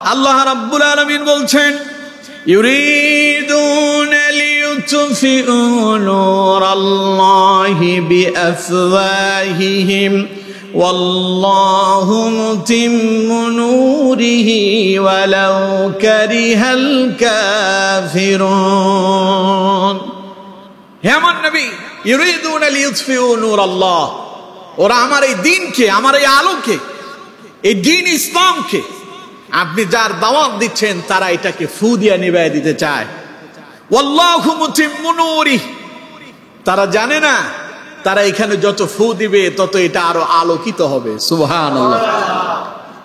আল্লাহ রাব্বুল আলামিন বলছেন, ইউরিদুনা লিইউতফিউ নূরাল্লাহি বিআফওয়াহিহিম ওয়াল্লাহু মুতিম্মু নূরিহি ওয়ালাউ কারিহাল কাফিরুন। হে আমার নবী, ইউরিদুনা লিইউতফিউ নূরাল্লাহ, ওরা আমার এই দ্বীনকে, আমার এই আলোকে, এই দ্বীন ইসলামকে আপনি যার দাওয়াত দিচ্ছেন তারা এটাকে ফু দিয়ে নিভাইয়া দিতে চায়। ওয়াল্লাহু মুতিম্মু নূরিহি, তারা জানে না তারা এখানে যত ফু দিবে তত এটা আরো আলোকিত হবে। সুবহানাল্লাহ।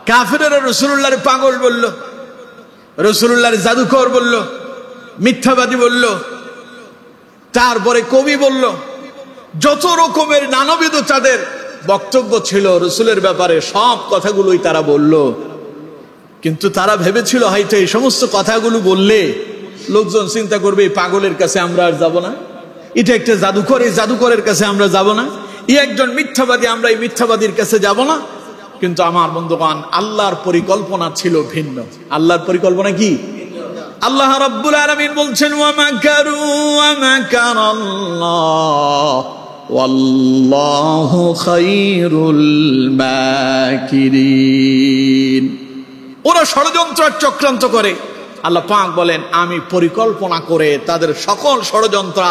কাফেররা রাসূলুল্লাহর পাগল বলল, রাসূলুল্লাহর জাদুকর বলল, মিথ্যাবাদী বলল, তারপরে কবি বলল, যত রকমের নানাবিধ তাদের বক্তব্য ছিল রাসূলের ব্যাপারে, সব কথাগুলোই তারা বলল। কিন্তু তারা ভেবেছিল হয়তো এই সমস্ত কথাগুলো বললে লোকজন চিন্তা করবে এই পাগলের কাছে আমরা আর যাব না, এটা একটা জাদুকর, এই জাদুকরের কাছে আমরা যাব না, এই একজন মিথ্যাবাদী, আমরা এই মিথ্যাবাদীর কাছে যাব না। কিন্তু আমার বন্ধুগণ, আল্লাহর পরিকল্পনা ছিল ভিন্ন। আল্লাহর পরিকল্পনা কি? আল্লাহ রাব্বুল আলামিন বলছেন, ওয়া মাকারু ওয়া মাকারাল্লাহ ওয়াল্লাহু খায়রুল মাকিরিন। ওরা ষড়যন্ত্র চক্রান্ত করে, আল্লাহ পাক বলেন আমি পরিকল্পনা করে তাদের সকল ষড়যন্ত্র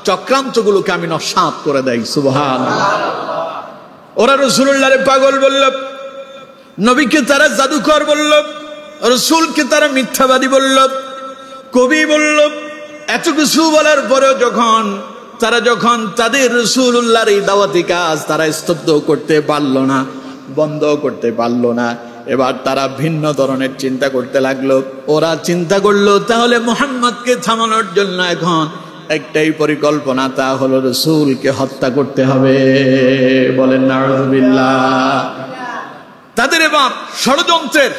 চক্রান্তগুলোকে আমি নস্যাৎ করে দেই। সুবহানাল্লাহ। ওরা রাসূলুল্লাহরে পাগল বলল, নবীকে তারা জাদুকর বলল, রাসূলকে তারা মিথ্যাবাদী বলল, কবি বলল। এত কিছু বলার পরেও তারা যখন তাদের রাসূলুল্লাহর এই দাওয়াতি কাজ তারা স্তব্ধ করতে পারল না, বন্ধ করতে পারল না, এবার তারা ভিন্ন ধরনের চিন্তা করতে লাগলো। ওরা চিন্তা করলো তাহলে মুহাম্মদকে থামানোর জন্য এখন একটাই পরিকল্পনা, তা হলো রাসূলকে হত্যা করতে হবে। বলেন নাউযুবিল্লাহ। তাদের এবার ষড়যন্ত্রের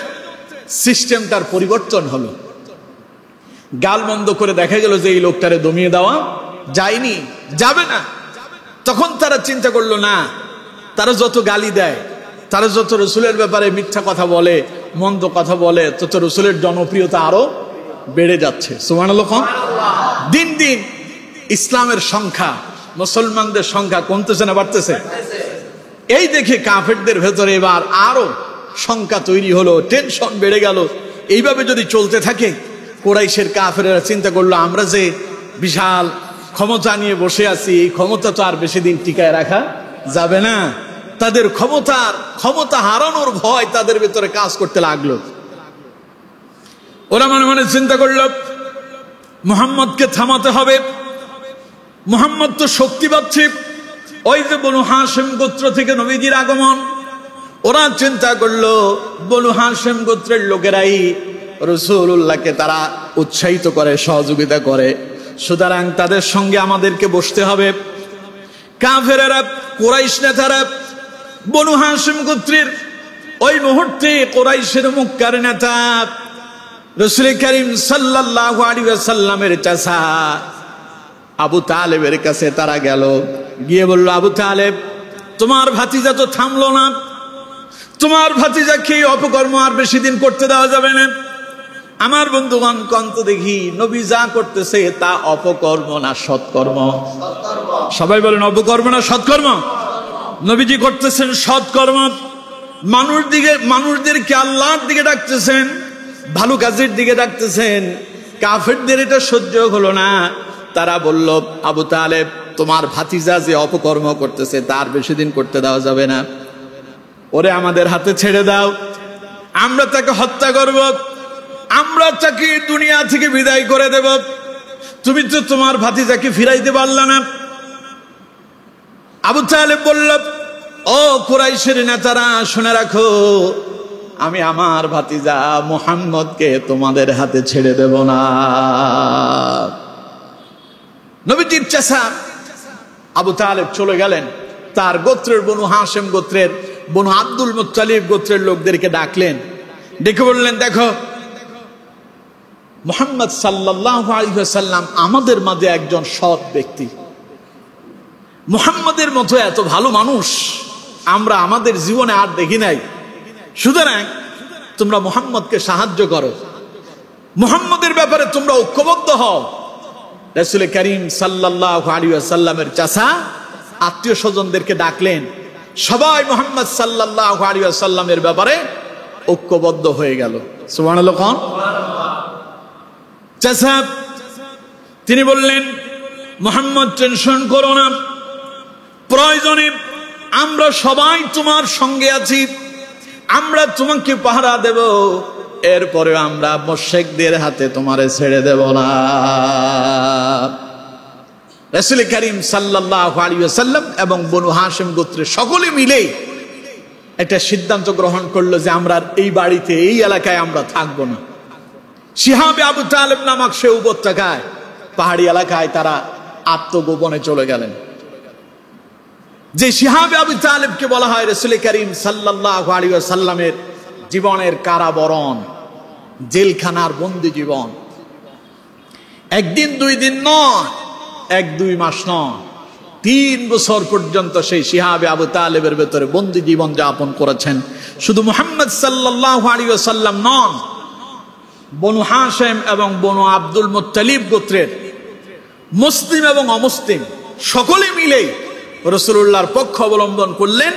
সিস্টেমটার পরিবর্তন হলো। গালমন্দ করে দেখা গেল যে এই লোকটারে দমিয়ে দেওয়া যায়নি, যাবে না। তখন তারা চিন্তা করলো না, তারা যত গালি দেয়, তারা যত রাসূলের ব্যাপারে মিথ্যা কথা বলে, মন্দ কথা বলে, তত রাসূলের জনপ্রিয়তা আরো বেড়ে যাচ্ছে। সুবহানাল্লাহ। দিন দিন ইসলামের সংখ্যা, মুসলমানদের সংখ্যা কমতেছে না বাড়তেছে? এই দেখে কাফেরদের ভেতরে এবার আরো সংখ্যা তৈরি হলো, টেনশন বেড়ে গেল। এইভাবে যদি চলতে থাকে, কুরাইশের কাফেররা চিন্তা করলো আমরা যে বিশাল ক্ষমতা নিয়ে বসে আছি, এই ক্ষমতা তো আর বেশি দিন টিকায় রাখা যাবে না। তাদের ক্ষমতা হারানোর ভয় তাদের ভিতরে কাজ করতে লাগলো। ওরা মনে মনে চিন্তা করলো মুহাম্মদকে থামাতে হবে। মুহাম্মদ তো শক্তি পাচ্ছে, ওই যে বনু হাশিম গোত্র থেকে নবীজির আগমন। ওরা চিন্তা করলো বনু হাশিম গোত্রের লোকেরাই রাসূলুল্লাহকে তারা উৎসাহিত করে, সহযোগিতা করে, সুতরাং তাদের সঙ্গে আমাদেরকে বসতে হবে। কাফেরেরা, কুরাইশ নেতারা, বনু হাশিম গোত্রের ওই মুহূর্তে কুরাইশের মুক্কার নেতা রাসূল করিম সাল্লাল্লাহু আলাইহি ওয়াসাল্লামের চাচা আবু তালেবের কাছে তারা গেল, গিয়ে বলল, আবু তালেব, তোমার ভাতিজা তো থামলো না, তোমার ভাতিজাকে অপকর্ম আর বেশি দিন করতে দেওয়া যাবে না। আমার বন্ধুগণ, কন্ত দেখি নবী যা করতেছে তা অপকর্ম না সৎকর্ম? সবাই বলেন অপকর্ম না সৎকর্ম? নবীজি করতেছেন সৎকর্ম, মানুষদেরকে আল্লাহর দিকে ডাকতেছেন, ভালো কাজের দিকে ডাকতেছেন। কাফেরদের এটা সহ্য হলো না, তারা বলল, আবু তালেব, তোমার ভাতিজা যে অপকর্ম করতেছে তার বেশি দিন করতে দেওয়া যাবে না, ওরে আমাদের হাতে ছেড়ে দাও, আমরা তাকে হত্যা করব, আমরা তাকে দুনিয়া থেকে বিদায় করে দেব। তুমি তো তোমার ভাতিজাকে ফিরাইতে পারলা না। আবু তালেব বলল, ও কুরাইশের নেতারা, শুনে রাখো, আমি আমার ভাতিজা মুহাম্মদকে তোমাদের হাতে ছেড়ে দেব না। নবীজির চাচা আবু তালেব চলে গেলেন, তার গোত্রের বনু হাশিম গোত্রের, বনু আব্দুল মুত্তালিব গোত্রের লোকদেরকে ডাকলেন, ডেকে বললেন, দেখো, মুহাম্মদ সাল্লাল্লাহু আলাইহি ওয়াসাল্লাম আমাদের মাঝে একজন সৎ ব্যক্তি, মুহাম্মদের মতো এত ভালো মানুষ আমরা আমাদের জীবনে আর দেখি নাই। সুতরাং তোমরা মুহাম্মদকে সাহায্য করো, মুহাম্মদের ব্যাপারে তোমরা ঐক্যবদ্ধ হও। রাসূল করিম সাল্লাল্লাহু আলাইহি ওয়াসাল্লামের চাচা আত্মীয় স্বজনদেরকে ডাকলেন, সবাই মুহাম্মদ সাল্লাল্লাহু আলাইহি ওয়াসাল্লামের ব্যাপারে ঐক্যবদ্ধ হয়ে গেল। সুবহানাল্লাহ। কোন চাচা? তিনি বললেন, মুহাম্মদ টেনশন করো না, প্রয়োজনে আমরা সবাই তোমার সঙ্গে আছি, আমরা তোমাকে পাহারা দেব, এরপরে আমরা মুশরিকদের হাতে তোমারে ছেড়ে দেব না। রাসূল করিম সাল্লাল্লাহু আলাইহি ওয়াসাল্লাম এবং বনু হাশিম গোত্রের সকলে মিলে একটা সিদ্ধান্ত গ্রহণ করলো যে আমরা এই বাড়িতে, এই এলাকায় আমরা থাকবো না। শিহাবে আবু তালেব নামক সে উপত্যকায়, পাহাড়ি এলাকায় তারা আত্মগোপনে চলে গেলেন। যে শিহাবে আবু তালেবকে বলা হয় রাসূল করিম সাল্লাল্লাহু আলাইহি ওয়াসাল্লামের জীবনের কারাবরণ, জেলখানার বন্দি জীবন। একদিন দুই দিন নয়, 1-2 মাস নয়, 3 বছর পর্যন্ত সেই শিহাবে আবু তালেবের ভেতরে বন্দি জীবন যাপন করেছেন। শুধু মুহাম্মদ সাল্লাল্লাহু আলাইহি ওয়াসাল্লাম নন, বনু হাশিম এবং বনু আব্দুল মুত্তালিব গোত্রের মুসলিম এবং অমুসলিম সকলে মিলে রাসূলুল্লাহর পক্ষ অবলম্বন করলেন,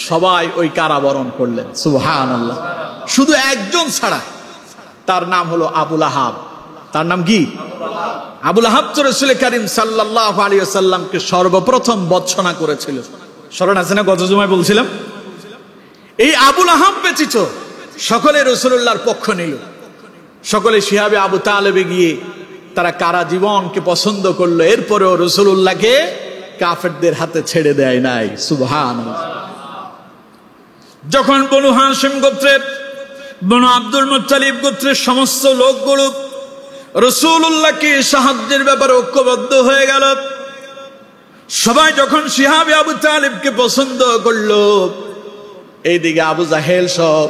সবাই ওই কারাবরণ করলেন। সুবহানাল্লাহ। শুধু একজন ছাড়া, তার নাম হলো আবু লাহাব। তার নাম কি? আবু লাহাব তো রাসূল করিম সাল্লাল্লাহু আলাইহি ওয়াসাল্লামকে সর্বপ্রথম বর্জনা করেছিল। স্মরণ আছে না? গত জুমায় বলছিলাম। এই আবু লাহাব ব্যতীত সকলে রাসূলুল্লাহর পক্ষ নিল। সকলে শিহাবে আবু তালেবে গিয়ে তারা কারা জীবনকে পছন্দ করলো, এরপরেও রাসূলুল্লাহকে কাফেরদের হাতে ছেড়ে দেয় নাই। সুবহানাল্লাহ। যখন বনু হাশিম গোত্রের, বনু আব্দুল মুত্তালিব গোত্রের সমস্ত লোকগুলো রাসূলুল্লাহকে সাহায্যের ব্যাপারে ঐক্যবদ্ধ হয়ে গেল, সবাই যখন শিহাবে আবু তালেবকে পছন্দ করলো, এইদিকে আবু জাহেল সব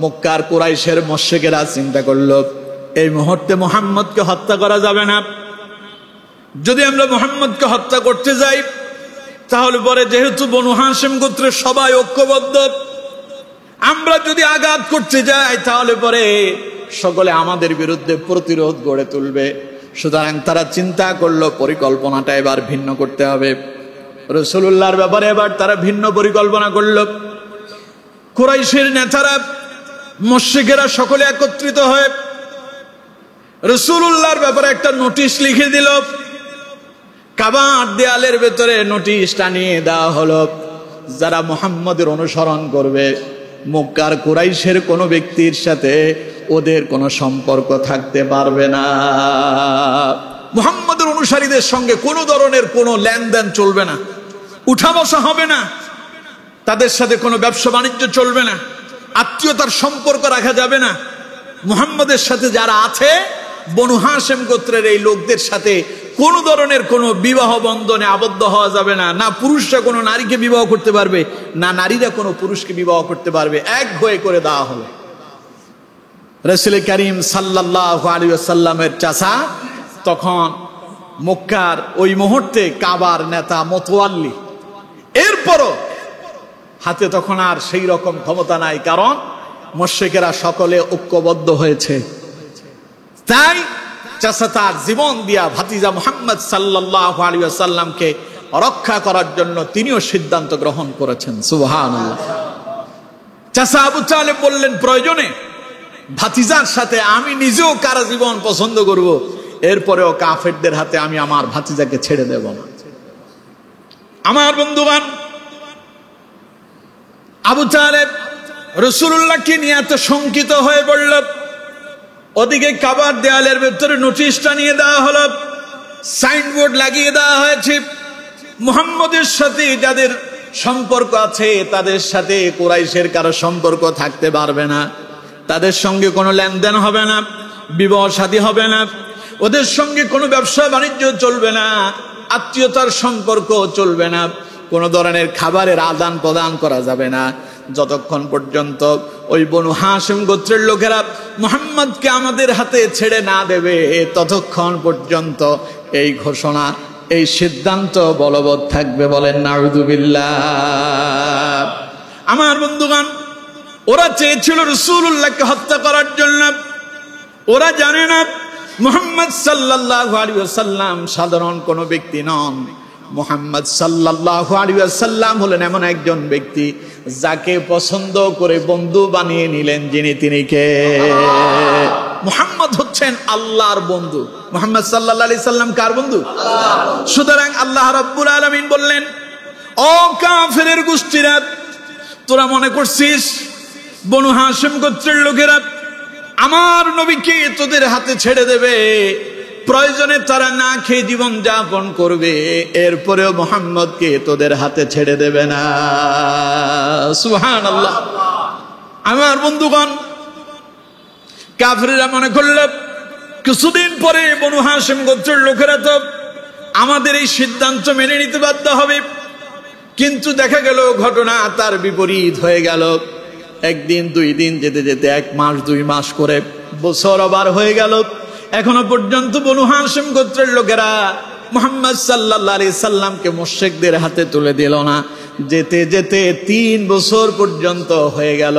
মক্কার কুরাইশের মুশরিকেরা চিন্তা করলো, এই মুহূর্তে মুহাম্মদকে হত্যা করা যাবে না। যদি আমরা মুহাম্মদকে হত্যা করতে যাই, তাহলে পরে যেহেতু বনু হাশিম গোত্রের সবাই ঐক্যবদ্ধ, আমরা যদি আঘাত করতে যাই তাহলে পরে সকলে আমাদের বিরুদ্ধে প্রতিরোধ গড়ে তুলবে। সুতরাং তারা চিন্তা করলো পরিকল্পনাটা এবার ভিন্ন করতে হবে। রাসূলুল্লাহর ব্যাপারে এবার তারা ভিন্ন পরিকল্পনা করলো। কুরাইশের নেতারা, মুশরিকেরা সকলে একত্রিত হয়ে রাসূলুল্লাহর ব্যাপারে একটা নোটিশ লিখে দিল। কাবার দেয়ালের ভেতরে নোটিশ টানিয়ে দেওয়া হলো, যারা মুহাম্মদের অনুসরণ করবে, মক্কার কুরাইশের কোনো ব্যক্তির সাথে ওদের কোনো সম্পর্ক থাকতে পারবে না। মুহাম্মদের অনুসারীদের সঙ্গে কোনো ধরনের কোনো লেনদেন চলবে না, উঠা বসা হবে না, তাদের সাথে কোনো ব্যবসা বাণিজ্য চলবে না, আত্মীয়তার সম্পর্ক রাখা যাবে না। মুহাম্মদের সাথে যারা আছে, বনু হাশিম গোত্রের এই লোকদের সাথে কোনো ধরনের কোনো বিবাহ বন্ধনে আবদ্ধ হওয়া যাবে না। না পুরুষরা কোনো নারীকে বিবাহ করতে পারবে, না নারীরা কোনো পুরুষকে বিবাহ করতে পারবে। এক হয়ে করে দেওয়া হলো। রাসূল করিম সাল্লাল্লাহু আলাইহি ওয়াসাল্লামের চাচা তখন মক্কার ওই মুহূর্তে কাবার নেতা মোতওয়াল্লি, এরপরও হাতে তখন আর সেই রকম ক্ষমতা নাই, কারণ মুশরিকেরা সকলে ঐক্যবদ্ধ হয়েছে। তাই চাচা তার জীবন দিয়া ভাতিজা মুহাম্মদ সাল্লাল্লাহু আলাইহি ওয়াসাল্লামকে রক্ষা করার জন্য তিনিও সিদ্ধান্ত গ্রহণ করেছেন। সুবহানাল্লাহ। চাচা আবু তালেব বললেন, প্রয়োজনে ভাতিজার সাথে আমি নিজেও কারা জীবন পছন্দ করব, এরপরেও কাফেরদের হাতে আমি আমার ভাতিজাকে ছেড়ে দেব না। আমার বন্ধুগণ, আবু তালেব রাসূলুল্লাহকে নিয়ে এত শঙ্কিত হয়ে পড়ল। ওদিকে কাবার দেয়ালের ভেতরে নোটিশ টানিয়ে দেওয়া হলো, সাইনবোর্ড লাগিয়ে দেওয়া হয়েছে, মুহাম্মদের সাথে যাদের সম্পর্ক আছে তাদের সাথে কুরাইশের কারো সম্পর্ক থাকতে পারবে না, তাদের সঙ্গে কোনো লেনদেন হবে না, বিবাহ শাদী হবে না, ওদের সঙ্গে কোনো ব্যবসা বাণিজ্য চলবে না, আত্মীয়তার সম্পর্ক চলবে না, কোনো ধরনের খাবারের আদান প্রদান করা যাবে না, যতক্ষণ পর্যন্ত ওই বনু হাশিম গোত্রের লোকেরা মুহাম্মদকে আমাদের হাতে ছেড়ে না দেবে, ততক্ষণ পর্যন্ত এই ঘোষণা, এই সিদ্ধান্ত বলবৎ থাকবে। বলেন নাউযুবিল্লাহ। আমার বন্ধুগণ, ওরা চেয়েছিল রাসূলুল্লাহকে হত্যা করার জন্য। ওরা জানে না মুহাম্মদ সাল্লাল্লাহু আলাইহি ওয়াসাল্লাম সাধারণ কোনো ব্যক্তি নন। মুহাম্মদ সাল্লাল্লাহু আলাইহি ওয়াসাল্লাম হলেন এমন একজন ব্যক্তি যাকে পছন্দ করে বন্ধু বানিয়ে নিলেন তিনি কে? মুহাম্মদ হচ্ছেন আল্লাহর বন্ধু। মুহাম্মদ সাল্লাল্লাহু আলাইহি সাল্লাম কার বন্ধু? আল্লাহ। সুতরাং আল্লাহ রাব্বুল আলামিন বললেন, ও কাফেরের গোষ্ঠীরা, তোরা মনে করছিস বনু হাশিম গোত্রের লোকেরা আমার নবীকে তোদের হাতে ছেড়ে দেবে, প্রয়োজনে তারা না খেয়ে জীবন যাপন করবে, এরপরেও মুহাম্মদকে তোদের হাতে ছেড়ে দেবে না। সুবহানাল্লাহ। আমার বন্ধুগণ, কাফেররা মনে করল কিছুদিন পরে বনু হাশিম গোত্রের লোকেরা তো আমাদের এই সিদ্ধান্ত মেনে নিতে বাধ্য হবে। কিন্তু দেখা গেল ঘটনা তার বিপরীত হয়ে গেল। একদিন দুই দিন যেতে যেতে 1 মাস 2 মাস করে বছর আবার হয়ে গেল। এখনো পর্যন্ত বনু হাশিম গোত্রের লোকেরা মুহাম্মদ সাল্লাল্লাহু আলাইহি সাল্লামকে মুশরিকদের হাতে তুলে দিল না। যেতে যেতে 3 বছর পর্যন্ত হয়ে গেল,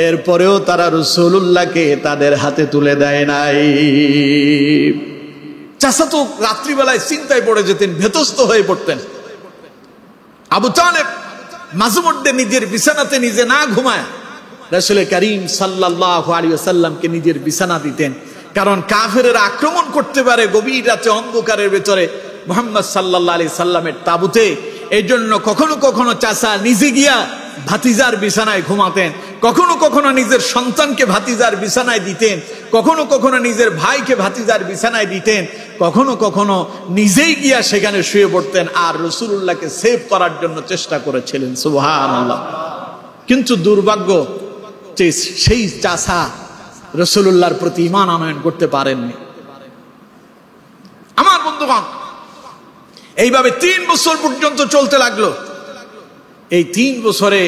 এরপরেও তারা রাসূলুল্লাহকে তাদের হাতে তুলে দেয় নাই। চাচা তো রাত্রিবেলায় চিন্তায় পড়ে যেতেন, ভেতস্ত হয়ে পড়তেন। আবু তালেব মাঝে মধ্যে নিজের বিছানাতে নিজে না ঘুমায় রাসূল করিম সাল্লাল্লাহু আলাইহি ওয়াসাল্লামকে নিজের বিছানা দিতেন, কারণ কাফেরেরা আক্রমণ করতে পারে গভীর রাতে অন্ধকারের ভেতরে মুহাম্মদ সাল্লাল্লাহু আলাইহি সাল্লামের তাবুতে। এই জন্য কখনো কখনো চাচা নিজে গিয়া ভাতিজার বিছানায় ঘুমাতেন, কখনো কখনো নিজের সন্তানকে ভাতিজার বিছানায় দিতেন, কখনো কখনো নিজের ভাইকে ভাতিজার বিছানায় দিতেন, কখনো কখনো নিজেই গিয়া সেখানে শুয়ে পড়তেন আর রাসূলুল্লাহকে সেভ করার জন্য চেষ্টা করেছিলেন। সুবহানাল্লাহ। কিন্তু দুর্ভাগ্য যে সেই চাচা রাসূলুল্লাহর প্রতি ঈমান আনয়ন করতে পারেননি। আমার বন্ধুগণ, এইভাবে 3 বছর পর্যন্ত চলতে লাগলো। এই 3 বছরে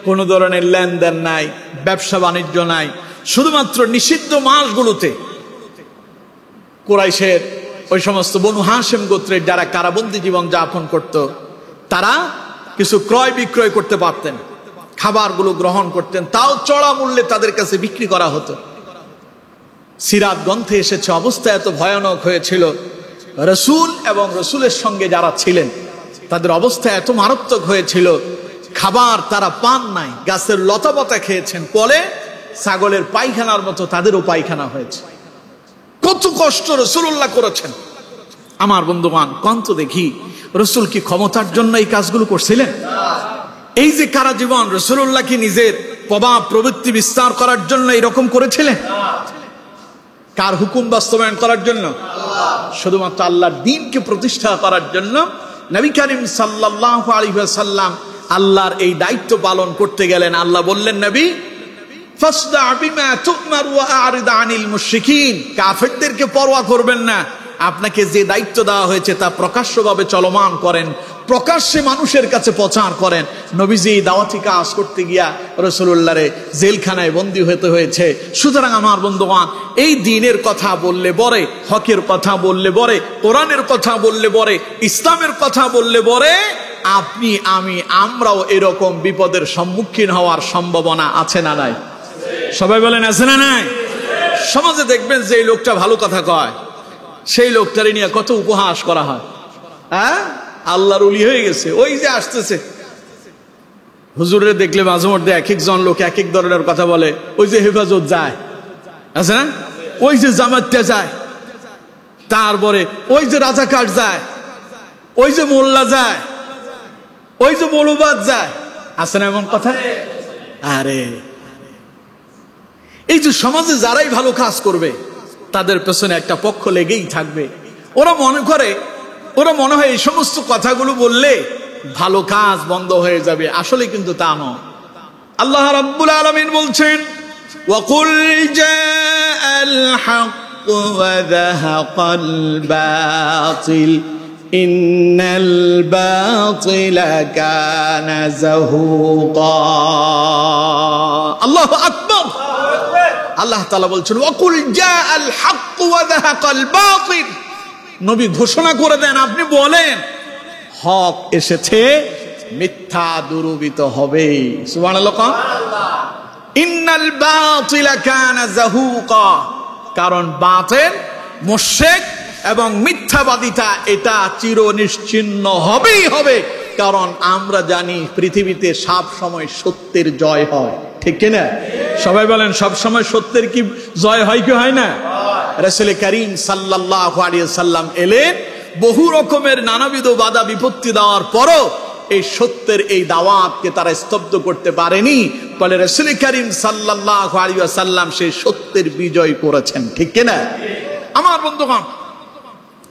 কোন ধরনের লেনদেন নাই, ব্যবসা বাণিজ্য নাই। শুধুমাত্র নিষিদ্ধ মাসগুলোতে কুরাইশের ওই সমস্ত বনু হাশিম গোত্রের যারা কারাবন্দী জীবন যাপন করত, তারা কিছু ক্রয় বিক্রয় করতে পারতেন, খাবারগুলো গ্রহণ করতেন, তাও চড়া মূল্যে তাদের কাছে বিক্রি করা হতো। সিরাত গ্রন্থে এসেছে অবস্থা এত ভয়ানক হয়েছিল, রাসূল এবং রাসূলের সঙ্গে যারা ছিলেন তাদের অবস্থা এত মারাত্মক হয়েছিল, খাবার তারা পান নাই, গাছের লতাপাতা খেয়েছেন, ফলে ছাগলের পায়খানার মতো তাদেরও পায়খানা হয়েছে। কত কষ্ট রাসূলুল্লাহ করেছেন। আমার বন্ধুগণ, কন্ত দেখি রাসূল কি ক্ষমতার জন্য এই কাজগুলো করছিলেন? এই যে কারা জীবন, রাসূলুল্লাহ কি নিজের প্রভাব প্রবৃত্তি বিস্তার করার জন্য এরকম করেছিলেন? কার হুকুম বাস্তবায়ন করার জন্য? শুধুমাত্র আল্লাহর দ্বীনকে প্রতিষ্ঠা করার জন্য নবী করিম সাল্লাল্লাহু আলাইহি ওয়াসাল্লাম আল্লাহর এই দায়িত্ব পালন করতে গেলেন। আল্লাহ বললেন, নবী ফাসদা বিমা তুমার ওয়া আরিদ আনিল মুশরিকিন, কাফেরদেরকে পরোয়া করবেন না, আপনাকে যে দায়িত্ব দেওয়া হয়েছে তা প্রকাশ্যভাবে চলমান করেন, প্রকাশ্যে মানুষের কাছে প্রচার করেন। নবীজি দাওয়াতি কাজ করতে গিয়া রাসূলুল্লাহরে জেলখানায় বন্দী হতে হয়েছে। সুতরাং আমার বন্ধুগণ, এই দ্বীনের কথা বললে বলে, হকের কথা বললে বলে, কোরআনের কথা বললে বলে, ইসলামের কথা বললে বলে, আপনি আমি আমরাও এরকম বিপদের সম্মুখীন হওয়ার সম্ভাবনা আছে না নাই? সবাই বলেন আছে না নাই? সমাজে দেখবেন যে এই লোকটা ভালো কথা কয়, সেই লোকটারে নিয়ে কত উপহাস করা হয়। হ্যাঁ, আল্লাহর ওলি হয়ে গেছে, ওই যে আসতেছে। হুজুরে দেখলে মাঝে মধ্যে এক একজন লোক এক এক ধরনের কথা বলে। ওই যে হেফাজত যায়, আছে না? ওই যে জামাতটা যায়, তারপরে ওই যে রাজাকার যায়, ওই যে মোল্লা যায়, ওই যে মৌলবাদ যায়, আছে না এমন কথা? আরে এই যে সমাজে যারাই ভালো কাজ করবে তাদের পেছনে একটা পক্ষ লেগেই থাকবে। ওরা মনে হয় এই সমস্ত কথাগুলো বললে ভালো কাজ বন্ধ হয়ে যাবে। আসলে কিন্তু তা নয়। আল্লাহ রাব্বুল আলামিন বলছেন, ওয়াকুল জাআল হক ওয়া যাহাকাল বাতিল ইন্নাল বাতিলা কানা যাহুকা। আল্লাহু আকবার। আল্লাহ তাআলা বলছেন, ওয়াকুল জাআল হক ওয়া যাহাকাল বাতিল। নবী ঘোষণা করে দেন, আপনি বলেন হক এসেছে, মিথ্যা দূরীভূত হবে। সুবহানাল্লাহ। ইন্নাল বাতিলা কানা যাহুকা, কারণ বাতিল, মুশরিক এবং মিথ্যাবাদিতা এটা চিরনিশ্চিহ্ন হবেই হবে। কারণ আমরা জানি পৃথিবীতে সব সময় সত্যের জয় হয়, ঠিক কিনা? সবাই বলেন সব সময় সত্যের কি জয় হয় কি হয় না? রাসূল করিম সাল্লাল্লাহু আলাইহি সাল্লাম এলেন, বহু রকমের নানাবিধ বাধা বিপত্তি দেওয়ার পরও এই সত্যের এই দাওয়াতকে তারা স্তব্ধ করতে পারেনি। ফলে রাসূল করিম সাল্লাল্লাহু আলাইহি সাল্লাম সেই সত্যের বিজয় করেছেন, ঠিক কিনা? আমার বন্ধুগণ,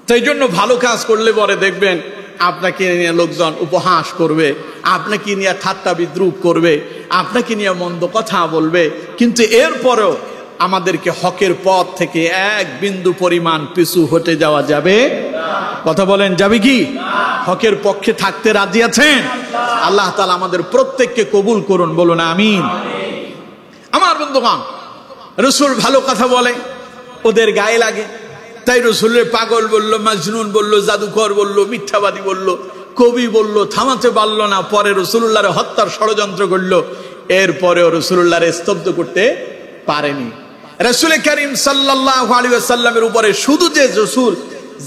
তাই জন্য ভালো কাজ করলে পরে দেখবেন আপনাকে নিয়ে লোকজন উপহাস করবে, আপনাকে নিয়ে ঠাট্টা বিদ্রুপ করবে, আপনাকে নিয়ে মন্দ কথা বলবে, কিন্তু এরপরেও আমাদেরকে হকের পথ থেকে এক বিন্দু পরিমাণ পিছু হটে যাওয়া যাবে? কথা বলেন, যাবে কি? হকের পক্ষে থাকতে রাজি আছেন? আল্লাহ তাআলা আমাদের প্রত্যেককে কবুল করুন, বলুন আমিন। আমার বন্ধুগণ, রাসূল ভালো কথা বলে, ওদের গায়ে লাগে, তাই রাসূলের পাগল বললো, মাজনুন বললো, জাদুকর বললো, মিথ্যাবাদী বললো, কবি বললো, থামাতে পারল না। পরে রাসূলুল্লাহর হত্যার ষড়যন্ত্র করলো, এরপরেও রাসূলুল্লাহর স্তব্ধ করতে পারেনি। রাসূল করিম সাল্লাল্লাহু আলাইহি ওয়াসাল্লামের উপরে শুধু যে রাসূল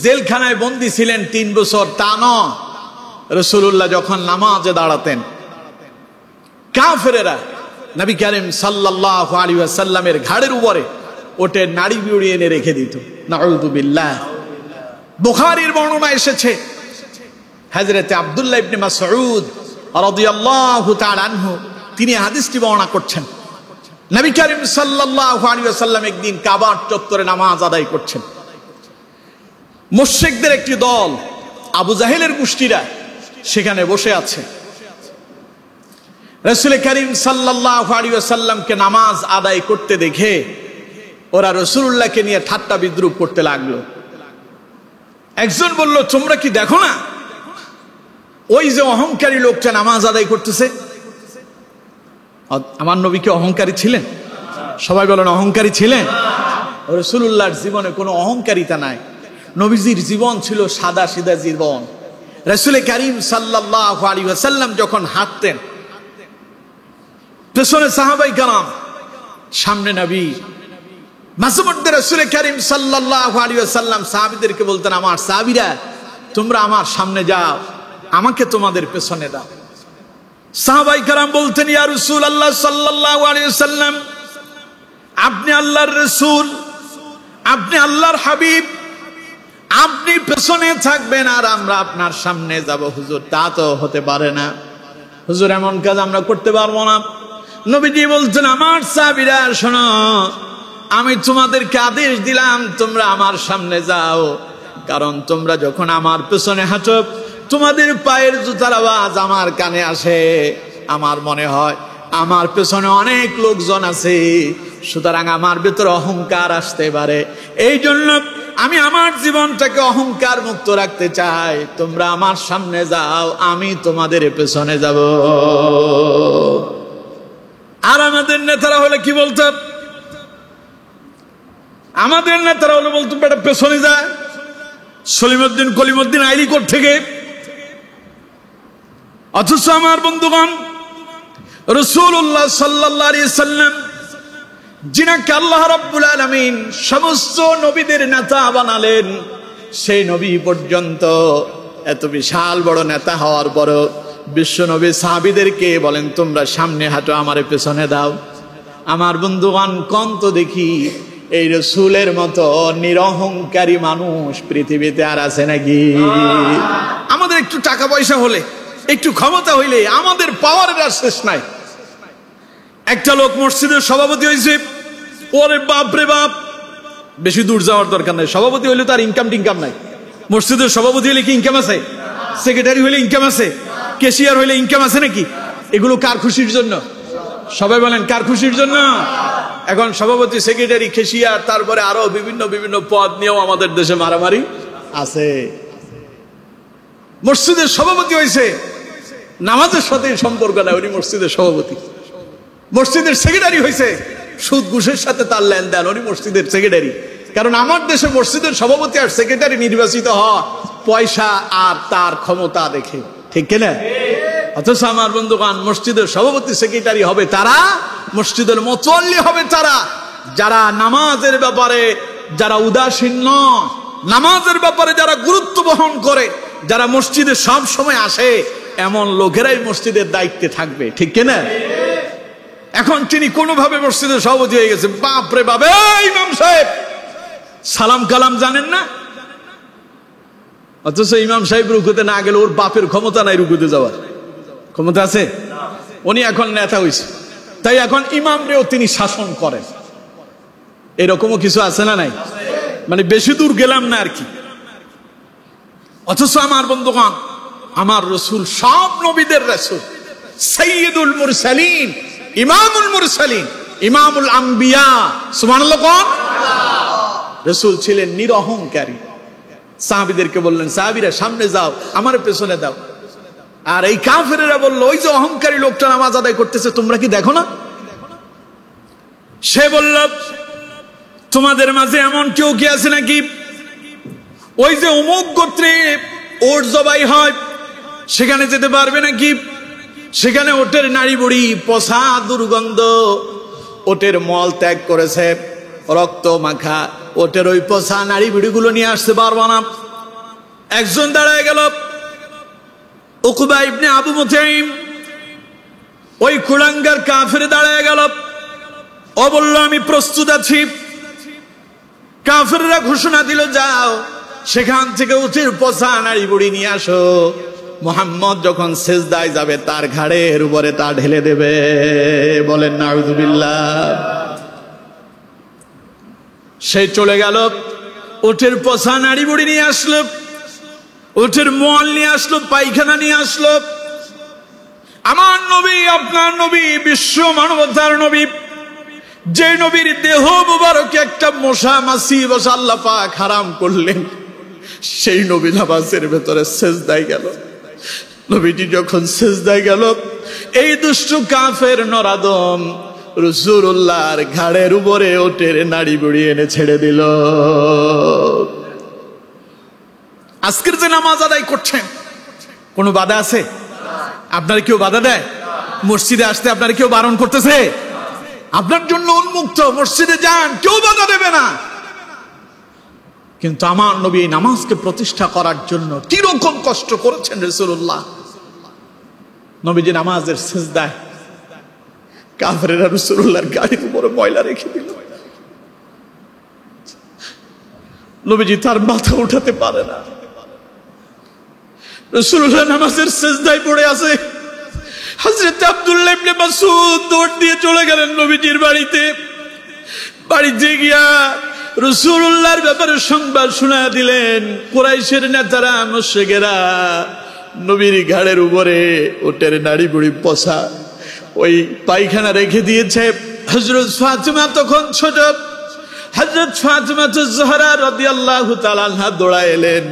জেলখানায় বন্দী ছিলেন 3 বছর তা নয়, রাসূলুল্লাহ যখন নামাজে দাঁড়াতেন কাফেরেরা নবী করিম সাল্লাল্লাহু আলাইহি ওয়াসাল্লামের ঘাড়ের উপরে ওটে নাড়ি বিড়িয়ে এনে রেখে দিত। নাউযু বিল্লাহ। বুখারীর বর্ণনা এসেছে, হযরত আব্দুল্লাহ ইবনে মাসউদ রাদিয়াল্লাহু তাআলা আনহু তিনি হাদিসটি বর্ণনা করছেন। নবী করিম সাল্লাল্লাহু আলাইহি ওয়াসাল্লাম একদিন কাবার চত্বরে নামাজ আদায় করছেন। মুশরিকদের একটি দল, আবু জাহেলের গোষ্ঠীরা সেখানে বসে আছে। রাসূল করিম সাল্লাল্লাহু আলাইহি ওয়াসাল্লামকে নামাজ আদায় করতে দেখে ওরা রাসূলুল্লাহকে নিয়ে ঠাট্টা বিদ্রুপ করতে লাগলো। একজন বলল, তোমরা কি দেখো না ওই যে অহংকারী লোকটা নামাজ আদায় করতেছে? আমার নবী কি অহংকারী ছিলেন? সবাই বলেন অহংকারী ছিলেন? রাসূলুল্লাহর জীবনে কোনো অহংকারিতা নাই। নবীজির জীবন ছিল সাদা সিধা জীবন। রাসূল করিম সাল্লাল্লাহু আলাইহি ওয়াসাল্লাম যখন হাঁটতেন, পেছনে সাহাবায়ে কেরাম, সামনে নবী। মাঝে মধ্যে রাসূল করিম সাল্লাল্লাহু আলাইহি ওয়াসাল্লাম সাহাবীদেরকে বলতেন, আমার সাহাবীরা তোমরা আমার সামনে যাও, আমাকে তোমাদের পেছনে দাও। সাহাবায়ে কেরাম বলতেন, ইয়া রাসূলুল্লাহ সাল্লাল্লাহু আলাইহি ওয়াসাল্লাম, আপনি আল্লাহর রাসূল, আপনি আল্লাহর হাবিব, আপনি পেছনে থাকবেন আর আমরা আপনার সামনে যাব। হুজুর, তা তো হতে পারে না, হুজুর এমন কাজ আমরা করতে পারবো না। নবীজি বলছেন, আমার সাহাবীরা শোনো, আমি তোমাদেরকে আদেশ দিলাম তোমরা আমার সামনে যাও, কারণ তোমরা যখন আমার পেছনে হাঁটো তোমাদের পায়ের জুতার আওয়াজ আমার কানে আসে। আমার মনে হয় আমার পেছনে অনেক লোকজন আছে, সুতরাং আমার ভিতরে অহংকার আসতে পারে। এই জন্য আমি আমার জীবনটাকে অহংকার মুক্ত রাখতে চাই। তোমরা আমার সামনে যাও, আমি তোমাদের পেছনে যাব। আর আমাদের নেতারা হলে কি বলতো? আমাদের নেতারা হলে বলতো, বেটা পেছনে যায়। সলিমউদ্দিন কলিমউদ্দিন আইলি কোর্ট থেকে। অথচ আমার বন্ধুগণ, রাসূলুল্লাহ সাল্লাল্লাহু আলাইহি সাল্লাম যিনাকে আল্লাহ রাব্বুল আলামিন সমস্ত নবীদের নেতা বানালেন, সেই নবী পর্যন্ত এত বিশাল বড় নেতা হওয়ার পরও বিশ্ব নবী সাহাবীদেরকে বলেন, তোমরা সামনে হাঁটো, আমারে পেছনে দাও। আমার বন্ধুগণ, কোন তো দেখি এই রাসূলের মতো নিরহংকারী মানুষ পৃথিবীতে আর আছে নাকি? আমাদের একটু টাকা পয়সা হলে, একটু ক্ষমতা হইলে আমাদের পাওয়ারের আর শেষ নাই। একটা লোক মসজিদের সভাপতি হয়েছে, ওরে বাপ রে বাপ, বেশি দূর যাওয়ার দরকার নাই। সভাপতি হইলে তার ইনকাম টিনকাম নাই। মসজিদের সভাপতি হইলে কি ইনকাম আছে? সেক্রেটারি হইলে ইনকাম আছে? ক্যাশিয়ার হইলে ইনকাম আছে নাকি? এগুলো কার খুশির জন্য? সবাই বলেন, কার খুশির জন্য? এখন সভাপতি, সেক্রেটারি, ক্যাশিয়ার, তারপরে আরো বিভিন্ন বিভিন্ন পদ নিয়েও আমাদের দেশে মারামারি আছে। মসজিদের সভাপতি হয়েছে, নামাজের সাথে সম্পর্ক নাই, উনি মসজিদের সভাপতি। মসজিদের সেক্রেটারি হয়েছে, সুদ ঘুষের সাথে তার লেনদেন, উনি মসজিদের সেক্রেটারি। কারণ আমার দেশে মসজিদের সভাপতি আর সেক্রেটারি নির্বাচিত হয় পয়সা আর তার ক্ষমতা দেখে, ঠিক কিনা? অথচ আমার বন্ধুগণ, মসজিদের সভাপতি সেক্রেটারি হবে তারা মসজিদের মুসল্লি হবে তারা যারা নামাজের ব্যাপারে যারা উদাসীন নয়, নামাজের ব্যাপারে যারা গুরুত্ব বহন করে, যারা মসজিদে সব সময় আসে, এমন লোকেরাই মসজিদের দায়িত্বে থাকবে, ঠিক কিনা? এখন তিনি কোনোভাবে মসজিদের সভাপতি হয়ে গেছে, বাপরে বাপ, ইমাম সাহেব সালাম কালাম জানেন না, অথচ ইমাম সাহেব রুকুতে না গেলে ওর বাপের ক্ষমতা নাই রুকুতে যাওয়ার, ক্ষমতা আছে? উনি এখন নেতা হয়েছে, তাই এখন ইমামরেও তিনি শাসন করেন। এরকমও কিছু আছে না নাই? মানে বেশি দূর গেলাম না আর কি। অথচ আমার বন্ধুগণ, আমার রসুল সব নবীদের রসুল, সাইয়্যিদুল মুরসালিন, ইমামুল মুরসালিন, ইমামুল আম্বিয়া, সুবহানাল্লাহ কোন? রসুল ছিলেন নিরহংকারী। সাহাবীদেরকে বললেন, সাহাবীরা সামনে যাও, আমার পেছনে দাও। আর এই কাফেরেরা বলল, ওই যে অহংকারী লোকটা নামাজ আদায় করতেছে, তোমরা কি দেখো না? সে বলল, তোমাদের মাঝে এমন কেউ কি আছে নাকি ওই যে অমুক গোত্রে ওট জবাই হয় সেখানে যেতে পারবে নাকি? সেখানে ওটের নাড়ি বুড়ি পচা দুর্গন্ধ, ওটের মল ত্যাগ করেছে, রক্ত মাখা ওটের ওই পচা নাড়ি বুড়িগুলো নিয়ে আসতে পারবো না। একজন দাঁড়ায় গেল, উকবা ইবনে আবু মুতাইম, ওই কুলাঙ্গার কাফের দাঁড়ায় গেল। ও বলল, আমি প্রস্তুত আছি। কাফেররা ঘোষণা দিল, যাও সেখান থেকে উটের পচা নাড়ি বুড়ি নিয়ে আসো, মুহাম্মদ যখন সেজদায় যাবে তার ঘাড়ের উপরে তা ঢেলে দেবে। বলেন নাউযুবিল্লাহ। সে চলে গেল, উটের পচা নাড়ি বুড়ি নিয়ে আসলো, উটের মল নিয়ে আসলো, পায়খানা নিয়ে আসলো। আমার নবী, আপনার নবী, বিশ্ব মানবতার নবী, যে নবীর দেহ মুবারকে একটা মশা মাছি বসা আল্লাহ পাক হারাম করলেন, সেই নবী নামাজের ভেতরে সেজদায় গেল। নবীজি যখন সেজদায় গেল, এই দুষ্ট কাফের নরাদম রাসূলুল্লাহর ঘাড়ের উপরে ওটের নাড়ি বুড়ি এনে ছেড়ে দিল। আজকের যে নামাজ আদায় করছেন, কোনো বাধা আছে? আপনার কেউ বাধা দেয়? মসজিদে আসতে আপনার কেউ বারণ করতেছে? আপনার জন্য উন্মুক্ত, মসজিদে যান, কেউ বাধা দেবে না। কিন্তু আমার নবী এই নামাজকে প্রতিষ্ঠা করার জন্য কিরকম কষ্ট করেছেন রাসূলুল্লাহ। নবীজি নামাজের সিজদায় কাফেররা রাসূলুল্লাহর গাড়ির উপরে ময়লা রেখে দিল। নবীজি তার মাথা উঠাতে পারে না। রাসূলুল্লাহ নামাজের সিজদায় পড়ে আছে। হযরত আব্দুল্লাহ ইবনে মাসউদ দৌড় দিয়ে চলে গেলেন নবীজির বাড়িতে। বাড়িতে গিয়া রাসূলুল্লাহর ব্যাপারে সংবাদ শোনায়া দিলেন। কুরাইশের নেতারা, মুশরিকেরা নবীর ঘাড়ের উপরে ওটের নাড়ি বুড়ি পচা ওই পায়খানা রেখে দিয়েছে। হযরত ফাতিমা তখন ছোট। হযরত ফাতিমা জোহরা রাদিয়াল্লাহু তাআলা আনহা দৌড়ায় এলেন।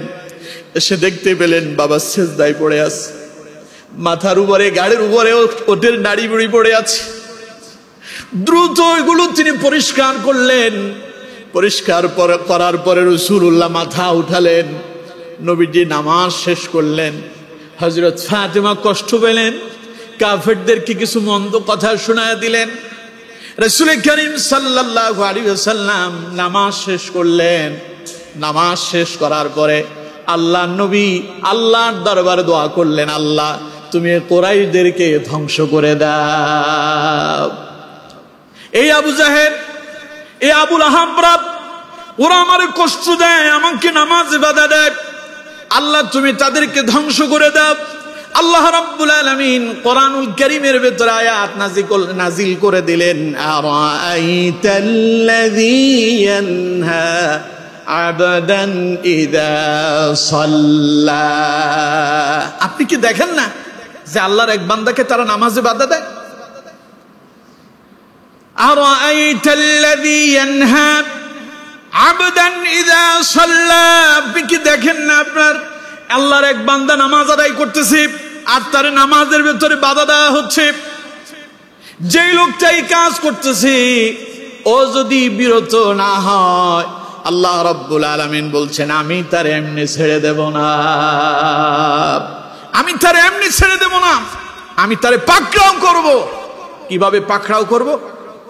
এসে দেখতে পেলেন বাবা সিজদায় পড়ে আছে, মাথার উপরে গাড়ির উপরে ওটের নাড়ি বুড়ি পড়ে আছে। দ্রুত ওইগুলো তিনি পরিষ্কার করলেন। পরিষ্কার করার পরে রাসূলুল্লাহ মাথা উঠালেন, নবীজি নামাজ শেষ করলেন। হযরত ফাতিমা কষ্ট পেলেন, কাফেরদেরকে কিছু মন্দ কথা শোনায়া দিলেন। রাসূল করিম সাল্লাল্লাহু আলাইহি ওয়াসাল্লাম নামাজ শেষ করলেন। নামাজ শেষ করার পরে আল্লাহর নবী আল্লাহর দরবারে দোয়া করলেন, আল্লাহ তুমি কুরাইশদেরকে ধ্বংস করে দাও। এই আবু জাহেল, এই আবুল আহাবরা, ওরা আমারে কষ্ট দেয়, আমাকে নামাজে বাধা দেয়, আল্লাহ তুমি তাদেরকে ধ্বংস করে দাও। আল্লাহ রাব্বুল আলামিন কোরআনুল কারীমের ভিতরে আয়াত নাজিল করে দিলেন, আরাআইতাল্লাযী ইয়ানহা আবদান ইযা সাল্লা। আপনি কি দেখেন না যে আল্লাহর এক বান্দাকে তারা নামাজে বাধা দেয়? আরাআইতাল্লাযী ইয়ানহা আবদান ইযা সাল্লা। আপনি কি দেখেন না আপনার আল্লাহর এক বান্দা নামাজ আদায় করতেছে আর তার নামাজের ভেতরে বাধা দেওয়া হচ্ছে? যেই লোকটা এই কাজ করতেছে ও যদি বিরত না হয়, আল্লাহ রাব্বুল আলামিন বলছেন আমি তার এমনি ছেড়ে দেব না, আমি তার এমনি ছেড়ে দেব না, আমি তারে পাকড়াও করব। কিভাবে পাকড়াও করব?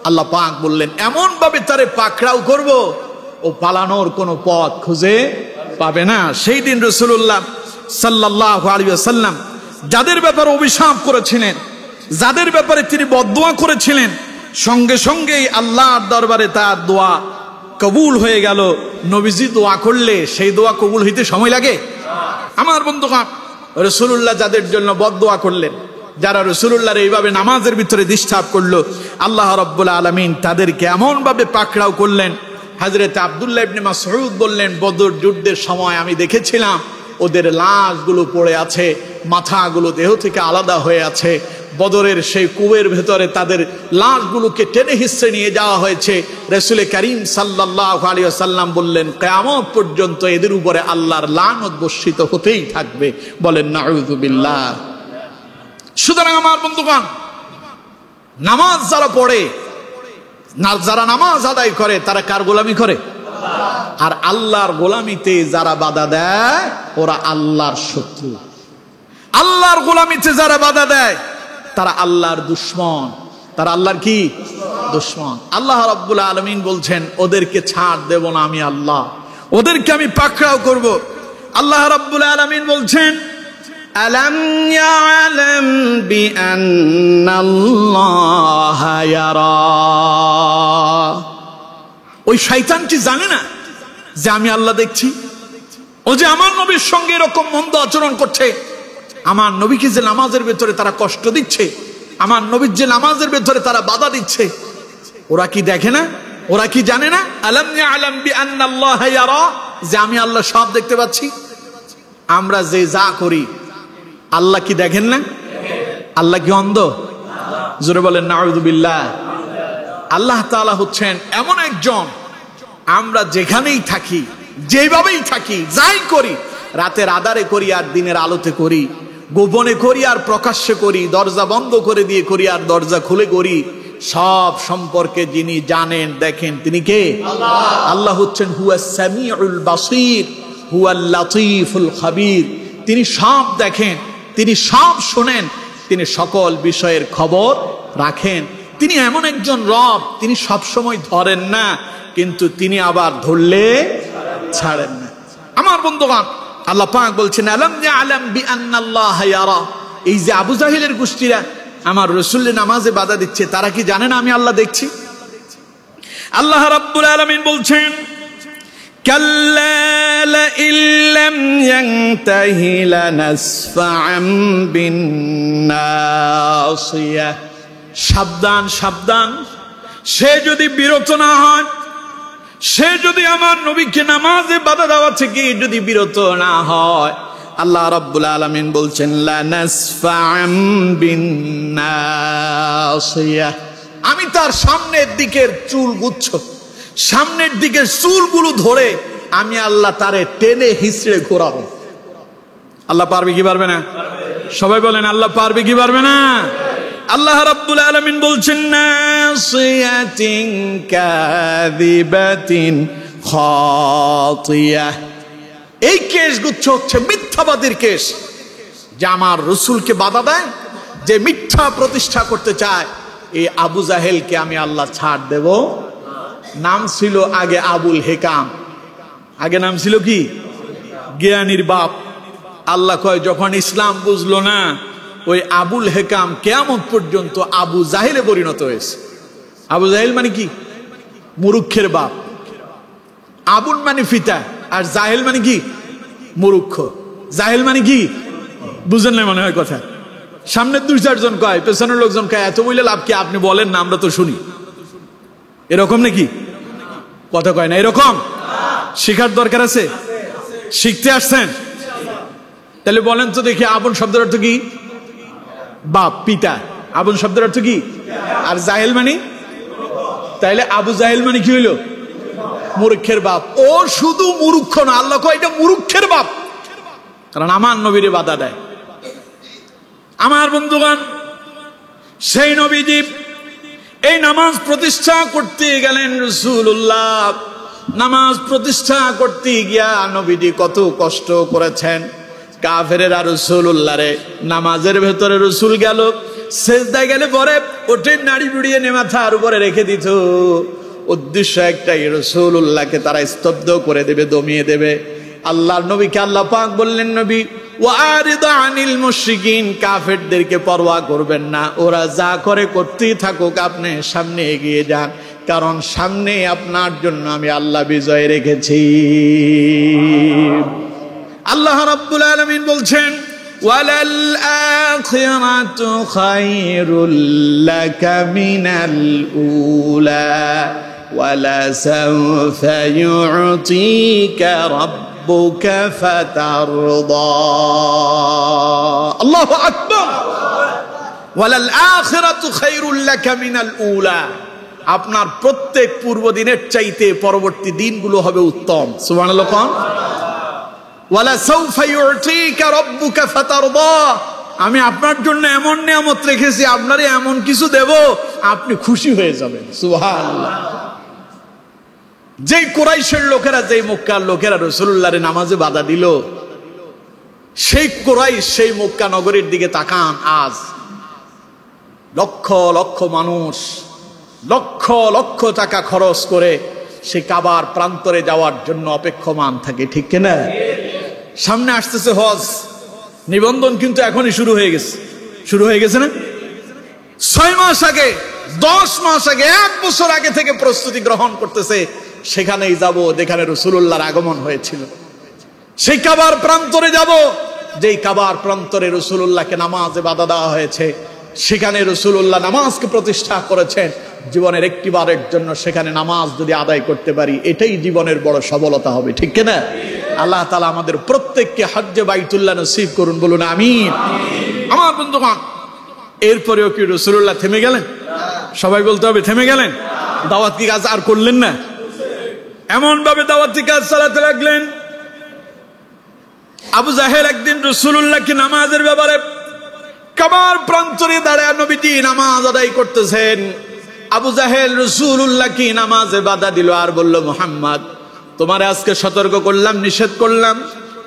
আল্লাহ পাক বললেন এমন ভাবে তারে পাকড়াও করব ও পালানোর কোনো পথ খুঁজে পাবে না। সেই দিন রাসূলুল্লাহ সাল্লাল্লাহু আলাইহি ওয়াসাল্লাম যাদের ব্যাপারে অভিশাপ করেছিলেন, যাদের ব্যাপারে তিনি বদদোয়া করেছিলেন, সঙ্গে সঙ্গেই আল্লাহর দরবারে তার দোয়া কবুল হয়ে গেল। নবীজি দোয়া করলে সেই দোয়া কবুল হইতে সময় লাগে? আমার বন্ধুগণ, রাসূলুল্লাহ যাদের জন্য বদদোয়া করলেন, যারা রাসূলুল্লাহর এইভাবে নামাজের ভিতরে ডিস্টার্ব করলো, আল্লাহ রাব্বুল আলামিন তাদেরকে এমন ভাবে পাকড়াও করলেন। হযরত আব্দুল্লাহ ইবনে মাসউদ বললেন, বদর যুদ্ধের সময় আমি দেখেছিলাম ওদের লাশগুলো পড়ে আছে, মাথাগুলো দেহ থেকে আলাদা হয়ে আছে। বদরের সেই কুয়ের ভেতরে তাদের লাশগুলোকে টেনে হিস্সে নিয়ে যাওয়া হয়েছে। রাসূল করিম সাল্লাল্লাহু আলাইহি ওয়াসাল্লাম বললেন, কিয়ামত পর্যন্ত এদের উপরে আল্লাহর লানত বর্ষিত হতেই থাকবে। বলেন নাউযুবিল্লাহ। সুতরাং আমার বন্ধুগণ, নামাজ যারা পড়ে, যারা নামাজ আদায় করে, তারা কার গোলামি করে? আর আল্লাহর গোলামিতে যারা বাধা দেয় ওরা আল্লাহর শত্রু। আল্লাহর গোলামিতে যারা বাধা দেয় তারা আল্লাহর দুশমন। তারা আল্লাহর কি? দুশমন। আল্লাহ রাব্বুল আলামিন বলছেন, ওদেরকে ছাড় দেব না আমি আল্লাহ, ওদেরকে আমি পাকড়াও করব। আল্লাহ রাব্বুল আলামিন বলছেন, আলাম ইয়ালাম বিআন্নাল্লাহা ইয়ারা। ওই শয়তানটি জানে না যে আমি আল্লাহ দেখছি? ও যে আমার নবীর সঙ্গে এরকম মন্দ আচরণ করছে, আমার নবীকে যে নামাজের ভেতরে তারা কষ্ট দিচ্ছে, আমার নবীর যে নামাজের ভেতরে তারা বাধা দিচ্ছে, ওরা কি দেখে না? ওরা কি জানে না? আলাম ইয়ালাম বিআন্নাল্লাহা ইয়ারা, যে আমি আল্লাহ সব দেখতে পাচ্ছি। আমরা যে যা করি আল্লাহ কি দেখেন না? আল্লাহ কি অন্ধ? জোরে বলেন নাউযুবিল্লাহ। আল্লাহ তাআলা হচ্ছেন এমন একজন, আমরা যেখানেই থাকি, যেভাবেই থাকি, যাই করি, রাতের আধারে করি আর দিনের আলোতে করি, গোপনে করি আর প্রকাশ্যে করি, দরজা বন্ধ করে দিয়ে করি আর দরজা খুলে করি, সব সম্পর্কে যিনি জানেন, দেখেন, তিনি কে? আল্লাহ। আল্লাহ হচ্ছেন হুয়াস সামিউল বাসীর, হুয়াল লাতীফুল খাবীর। তিনি সব দেখেন, তিনি সব শোনেন, তিনি সকল বিষয়ের খবর রাখেন। তিনি এমন একজন রব, তিনি সব সময় ধরেন না, কিন্তু তিনি আবার ধরলে ছাড়েন না। আমার বন্ধুগণ, আল্লাহ পাক বলছেন, আলাম ইয়ালাম বিআন্নাল্লাহা ইয়ারা। এই যে আবু জাহেলের গোষ্ঠীরা আমার রাসূলের নামাজে বাধা দিচ্ছে, তারা কি জানে না আমি আল্লাহ দেখছি? আল্লাহ রাব্বুল আলামিন বলছেন, কাল্লা লাইন লাম ইয়ানতাহি লানাসফা'আম বিন্নাসিয়া। সাবধান, সাবধান, সে যদি বিরত না হয়, সে যদি আমার নবীকে নামাজে বাধা দেওয়া থেকে যদি বিরত না হয়, আল্লাহ রাব্বুল আলামিন বলছেন, লানাসফা'আম বিন্নাসিয়া, আমি তার সামনের দিকের চুলগুচ্ছ, সামনের দিকের চুলগুলো ধরে আমি আল্লাহ তারে টেনে হিঁচড়ে ঘোরাবো। আল্লাহ পারবে কি পারবে না? সবাই বলেন, আল্লাহ পারবে কি পারবে না? আল্লাহ রাব্বুল আলামিন বলছেন, নাসিয়াতিন কাযিবাতিন খাতিয়া। এই কেসগুচ্ছ হচ্ছে মিথ্যাবাদীর কেস, যে আমার রাসূলকে বাধা দেয়, যে মিথ্যা প্রতিষ্ঠা করতে চায়। এই আবু জাহেলকে আমি আল্লাহ ছাড় দেব। নাম ছিল আগে আবুল হেকাম, আগে নাম ছিল কি? জ্ঞানীর বাপ। আল্লাহ কয়, যখন ইসলাম বুঝলো না, ওই আবুল হেকাম কিয়ামত পর্যন্ত আবু জাহেলে পরিণত হয়েছে। আবু জাহেল মানে কি? মুরুক্ষের বাপ। আবুল মানে পিতা, আর জাহেল মানে কি? মুরুক্ষ। জাহেল মানে কি? বুঝেন না মনে হয় কথা। সামনের 2-4 জন কয়, পেছনের লোকজন কয়, এত বইলে লাভ কি? আপনি বলেন না, আমরা তো শুনি। এরকম নাকি? কথা কয় না এরকম? শিখার দরকার আছে? শিখতে আসছেন? তাহলে বলেন তো দেখি, আবুল শব্দের অর্থ কি? বাপ, পিতা। আবুল শব্দের অর্থ কি? আর জাহেল মানে? তাইলে আবু জাহেল মানে কি হইল? মুরুক্ষের বাপ। ও শুধু মুরুক্ষ না, আল্লাহ কয় এটা মুরুক্ষের বাপ, কারণ আমার নবীরে বাধা দেয়। আমার বন্ধুগণ, সেই নবীজি এই নামাজ প্রতিষ্ঠা করতে গেলেন। রাসূলুল্লাহ নামাজ প্রতিষ্ঠা করতে গিয়া নবীজি কত কষ্ট করেছেন। কাফেরেরা রাসূলুল্লাহরে নামাজের ভেতরে রাসূল গেল, সেজদায় গেলে পরে ওঠেন নাড়ি বুড়িয়ে মাথার উপরে রেখে দিত। উদ্দেশ্য একটাই, রাসূলুল্লাহকে তারা স্তব্ধ করে দেবে, দমিয়ে দেবে। আল্লাহর নবীকে আল্লাহ পাক বললেন, নবী ওয়ারিদ আনিল মুশরিকিন, কাফেরদেরকে পরোয়া করবেন না, ওরা যা করে করতেই থাকুক, আপনি সামনে এগিয়ে যান, কারণ সামনে আপনার জন্য আমি আল্লাহ বিজয় রেখেছি। আল্লাহ রাব্বুল আলামিন বলছেন, ওয়ালাল আখিরাতু খায়রুল লাকা মিনাল উলা ওয়ালা সাওফা ইউতিকা রাব্বুকা ফাতারদা। আল্লাহু আকবার। ওয়ালাল আখিরাতু খায়রুল লাকা মিনাল উলা, আপনার প্রত্যেক পূর্ব দিনের চাইতে পরবর্তী দিনগুলো হবে উত্তম। সুবহানাল্লাহ। কোন ওয়ালা সাওফা ইউতিকা রাব্বুকা ফাতারদা, আমি আপনার জন্য এমন নিয়ামত রেখেছি, আপনারে এমন কিছু দেব আপনি খুশি হয়ে যাবেন। সুবহানাল্লাহ। যেই কুরাইশের লোকেরা, যেই মক্কার লোকেরা রাসূলুল্লাহর নামাজে বাধা দিল, সেই কুরাইশ, সেই মক্কা নগরীর দিকে তাকান, আজ লক্ষ লক্ষ মানুষ লক্ষ লক্ষ টাকা খরচ করে সে কাবার প্রান্তরে যাওয়ার জন্য অপেক্ষমান থাকে, ঠিক কিনা? সামনে আসতেছে হজ, নিবন্ধন কিন্তু এখনই শুরু হয়ে গেছে। শুরু হয়ে গেছে না? 6 মাস আগে, 10 মাস আগে, 1 বছর আগে থেকে প্রস্তুতি গ্রহণ করতেছে, সেখানেই যাব যেখানে রাসূলুল্লাহর আগমন হয়েছিল। সেই কাবার প্রান্তরে যাব, যেই কাবার প্রান্তরে রাসূলুল্লাহকে নামাজে বাধা দেওয়া হয়েছে, সেখানে রাসূলুল্লাহ নামাজকে প্রতিষ্ঠা করেছেন। জীবনের একটিবারের জন্য সেখানে নামাজ যদি আদায় করতে পারি, এটাই জীবনের বড় সফলতা হবে, ঠিক কিনা? আল্লাহ তাআলা আমাদের প্রত্যেককে হজ্জে বাইতুল্লাহ নসিব করুন, বলুন আমিন। আমার বন্ধুগণ, এরপরেও কি রাসূলুল্লাহ থেমে গেলেন? সবাই বলতে হবে থেমে গেলেন? দাওয়াতি কাজ আর করলেন না, এমন ভাবে দাওয়াতি কাজ চালাতে লাগলেন। আবু জাহেল একদিন রাসূলুল্লাহকে নামাজের ব্যাপারে কাবার প্রান্তরে দাঁড়ায় নবীজি নামাজ আদায় করতেছেন, আবু জাহেল রাসূলুল্লাহকে নামাজে বাধা দিল আর বলল, মুহাম্মদ তোমারে আজকে সতর্ক করলাম, নিষেধ করলাম,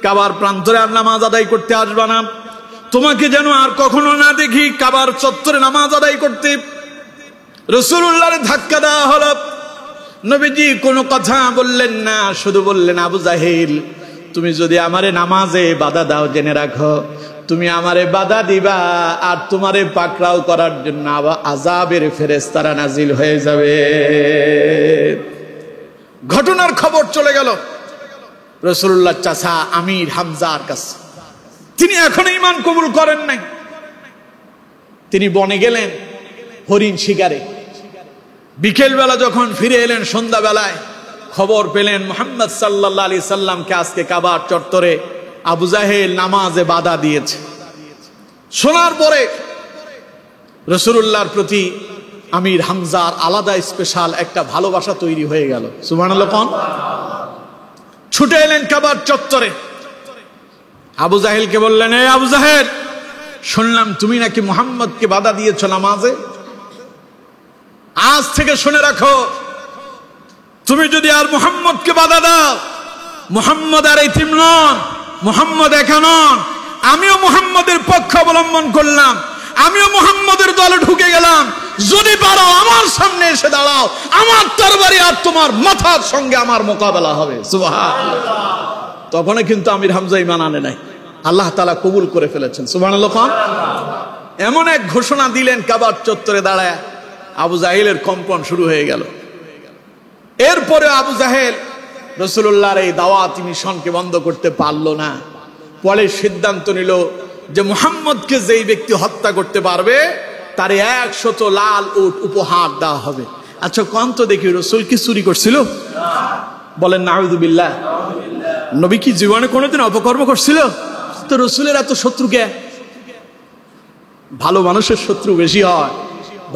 কাবার প্রান্তরে আর নামাজ আদায় করতে আসবা না, তোমাকে যেন আর কখনো না দেখি কাবার চত্বরে নামাজ আদায় করতে। রাসূলুল্লাহর ধাক্কা দেওয়া হলো, নবীজি কোনো কথা বললেন না, শুধু বললেন, আবু জাহেল তুমি যদি আমারে নামাজে বাধা দাও, জেনে রাখো তুমি আমারে বাধা দিবা আর তোমারে পাকড়াও করার জন্য আযাবের ফেরেশতারা নাজিল হয়ে যাবে। ঘটনার খবর চলে গেল রাসূলুল্লাহ চাচা আমির হামজার কাছে। তিনি এখনো ঈমান কবুল করেন নাই। তিনি বনে গেলেন হরিণ শিকারে। বিকেল বেলা যখন ফিরে এলেন, সন্ধ্যা বেলায় খবর পেলেন মুহাম্মদ সাল্লাল্লাহু আলাইহি সাল্লামকে আজকে কাবার চত্বরে আবু জাহেল নামাজে বাধা দিয়েছে। শোনার পরে রাসূলুল্লাহর প্রতি আমির হামজার আলাদা স্পেশাল একটা ভালোবাসা তৈরি হয়ে গেল। সুবহানাল্লাহ। কোন ছুটে এলেন কাবার চত্বরে, আবু জাহেলকে বললেন, এই আবু জাহেল, শুনলাম তুমি নাকি মুহাম্মদকে বাধা দিয়েছ নামাজে। আজ থেকে শুনে রাখো, তুমি যদি আর মুহাম্মদকে বাধা দাও, মুহাম্মদ আর এতিম নন, মুহাম্মদ একা নন, আমিও মুহাম্মদের পক্ষ অবলম্বন করলাম, আমিও মুহাম্মদের দলে ঢুকে গেলাম। যদি পারো আমার সামনে এসে দাঁড়াও, আমার তরবারি আর তোমার মাথার সঙ্গে আমার মোকাবেলা হবে। সুবহানাল্লাহ। তখনই কিন্তু আমির হামজা ঈমান আনে নাই, আল্লাহ তাআলা কবুল করে ফেলেছেন। সুবহানাল্লাহ। এমন এক ঘোষণা দিলেন কাবার চত্বরে দাঁড়ায়, আবু জাহেলের কম্পন শুরু হয়ে গেল। এরপরে আবু জাহেল রাসূলুল্লাহর এই দাওয়াতি মিশনকে বন্ধ করতে পারল না। পরে সিদ্ধান্ত নিল যে মুহাম্মদকে যেই ব্যক্তি হত্যা করতে পারবে তার 100 লাল উট উপহার দেওয়া হবে। আচ্ছা কোন তো দেখি, রাসূল কি চুরি করছিল? বলেন নাউযুবিল্লাহ। নবী কি জীবনে কোনোদিন অপকর্ম করছিল? তো রাসূলের এত শত্রু কে? ভালো মানুষের শত্রু বেশি হয়।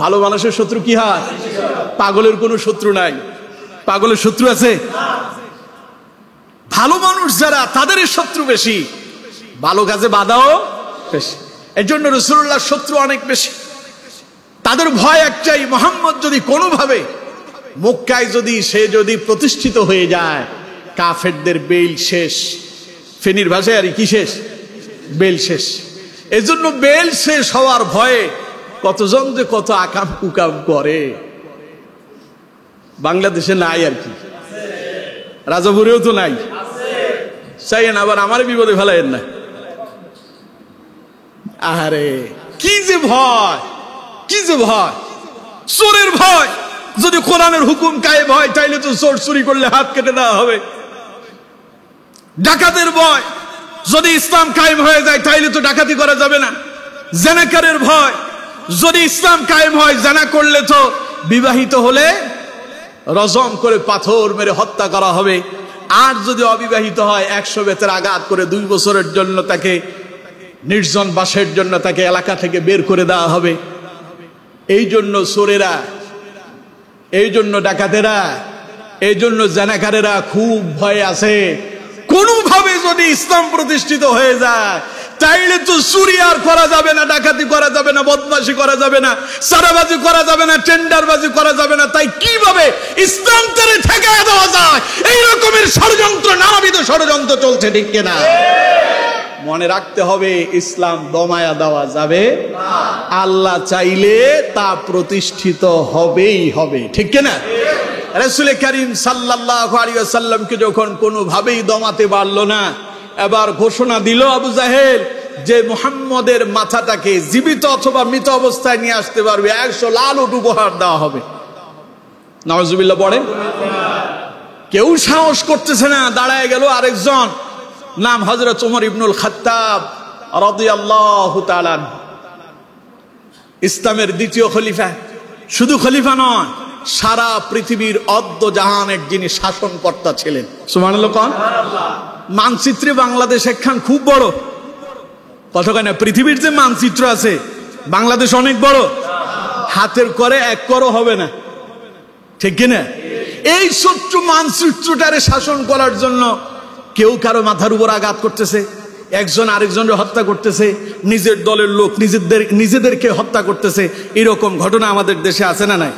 ভালো মানুষের শত্রু কি হয়? পাগলের কোনো শত্রু নাই। পাগলের শত্রু আছে? ভালো মানুষ যারা, তাদের শত্রু বেশি, ভালো কাজে বাধাও বেশি। এর জন্য রাসূলুল্লাহর শত্রু অনেক বেশি। তাদের ভয় একটাই, মুহাম্মদ যদি কোনোভাবে মক্কায় যদি প্রতিষ্ঠিত হয়ে যায়, কাফেরদের বেল শেষ। ফেনীর ভাষায় আর কি শেষ? বেল শেষ। এজন্য বেল শেষ হওয়ার ভয়ে কতজন যে কত আকাম কুকাম করে, বাংলাদেশে নাই আর কি, রাজাপুরেও তো নাই। চাইয়েন আবার আমার বিপদে ফেলাইয়েন না। আরে কি যে ভয়, কি যে ভয়, চোরের ভয়। যদি কোরআনের হুকুম কায়েম হয় তাইলে তো চোর চুরি করলে হাত কেটে দেওয়া হবে। ডাকাতের ভয়, যদি ইসলাম কায়েম হয়ে যায় তাইলে তো ডাকাতি করা যাবে না। জানাকারের ভয়, যদি ইসলাম কায়েম হয় জানা করলে তো বিবাহিত হলে রজম করে পাথর মেরে হত্যা করা হবে। আর যদি অবিবাহিত হয় 100 বেতের আঘাত করে 2 বছরের জন্য তাকে নির্জন বাসের জন্য তাকে এলাকা থেকে বের করে দেওয়া হবে। এই জন্য চোরেরা, এই জন্য ডাকাতেরা, এই জন্য জানাকারেরা খুব ভয়ে আছে। কোনোভাবে যদি ইসলাম প্রতিষ্ঠিত হয়ে যায় তাইলে তো চুরি আর করা যাবে না, ডাকাতি করা যাবে না, বদমাশি করা যাবে না, সারাবাজি করা যাবে না, টেন্ডারবাজি করা যাবে না। তাই কিভাবে ইসলাম তারে ঠেকায় দেওয়া যায়, এই রকমের ষড়যন্ত্র, নানাবিধ ষড়যন্ত্র চলছে, ঠিক কিনা? মনে রাখতে হবে ইসলাম দমায়া দেওয়া যাবে না। আল্লাহ চাইলে তা প্রতিষ্ঠিত হবেই হবে, ঠিক কিনা? রাসূল করিম সাল্লাল্লাহু আলাইহি ওয়াসাল্লামকে যখন কোনোভাবেই দমাতে পারল না, এবার ঘোষণা দিল আবু জাহেল যে মুহাম্মদের মাথাটাকে জীবিত অথবা মৃত অবস্থায় নিয়ে আসতে পারবে 100 লাল উট উপহার দেওয়া হবে। নাউজুবিল্লাহ পড়েন। কেউ সাহস করতেছে না, দাঁড়ায় গেল আরেকজন, নাম হযরত ওমর ইবনুল খাত্তাব রাদিয়াল্লাহু তাআলা, ইসলামের দ্বিতীয় খলিফা। শুধু খলিফা নয়, সারা পৃথিবীর অর্ধ জাহানের যিনি শাসনকর্তা ছিলেন। সুবহানাল্লাহ কোন? মানচিত্রে বাংলাদেশ একখান খুব বড়, কথা কয় না? পৃথিবীর যে মানচিত্র আছে বাংলাদেশ অনেক বড়, হাতের করে 1 করও হবে না, ঠিক কিনা? এই ছোট্ট মানচিত্রটারে শাসন করার জন্য কেউ কারো মাথার উপর আঘাত করতেছে, একজন আরেকজনের হত্যা করতেছে, নিজের দলের লোক নিজেদেরকে হত্যা করতেছে। এরকম ঘটনা আমাদের দেশে আছে না নাই?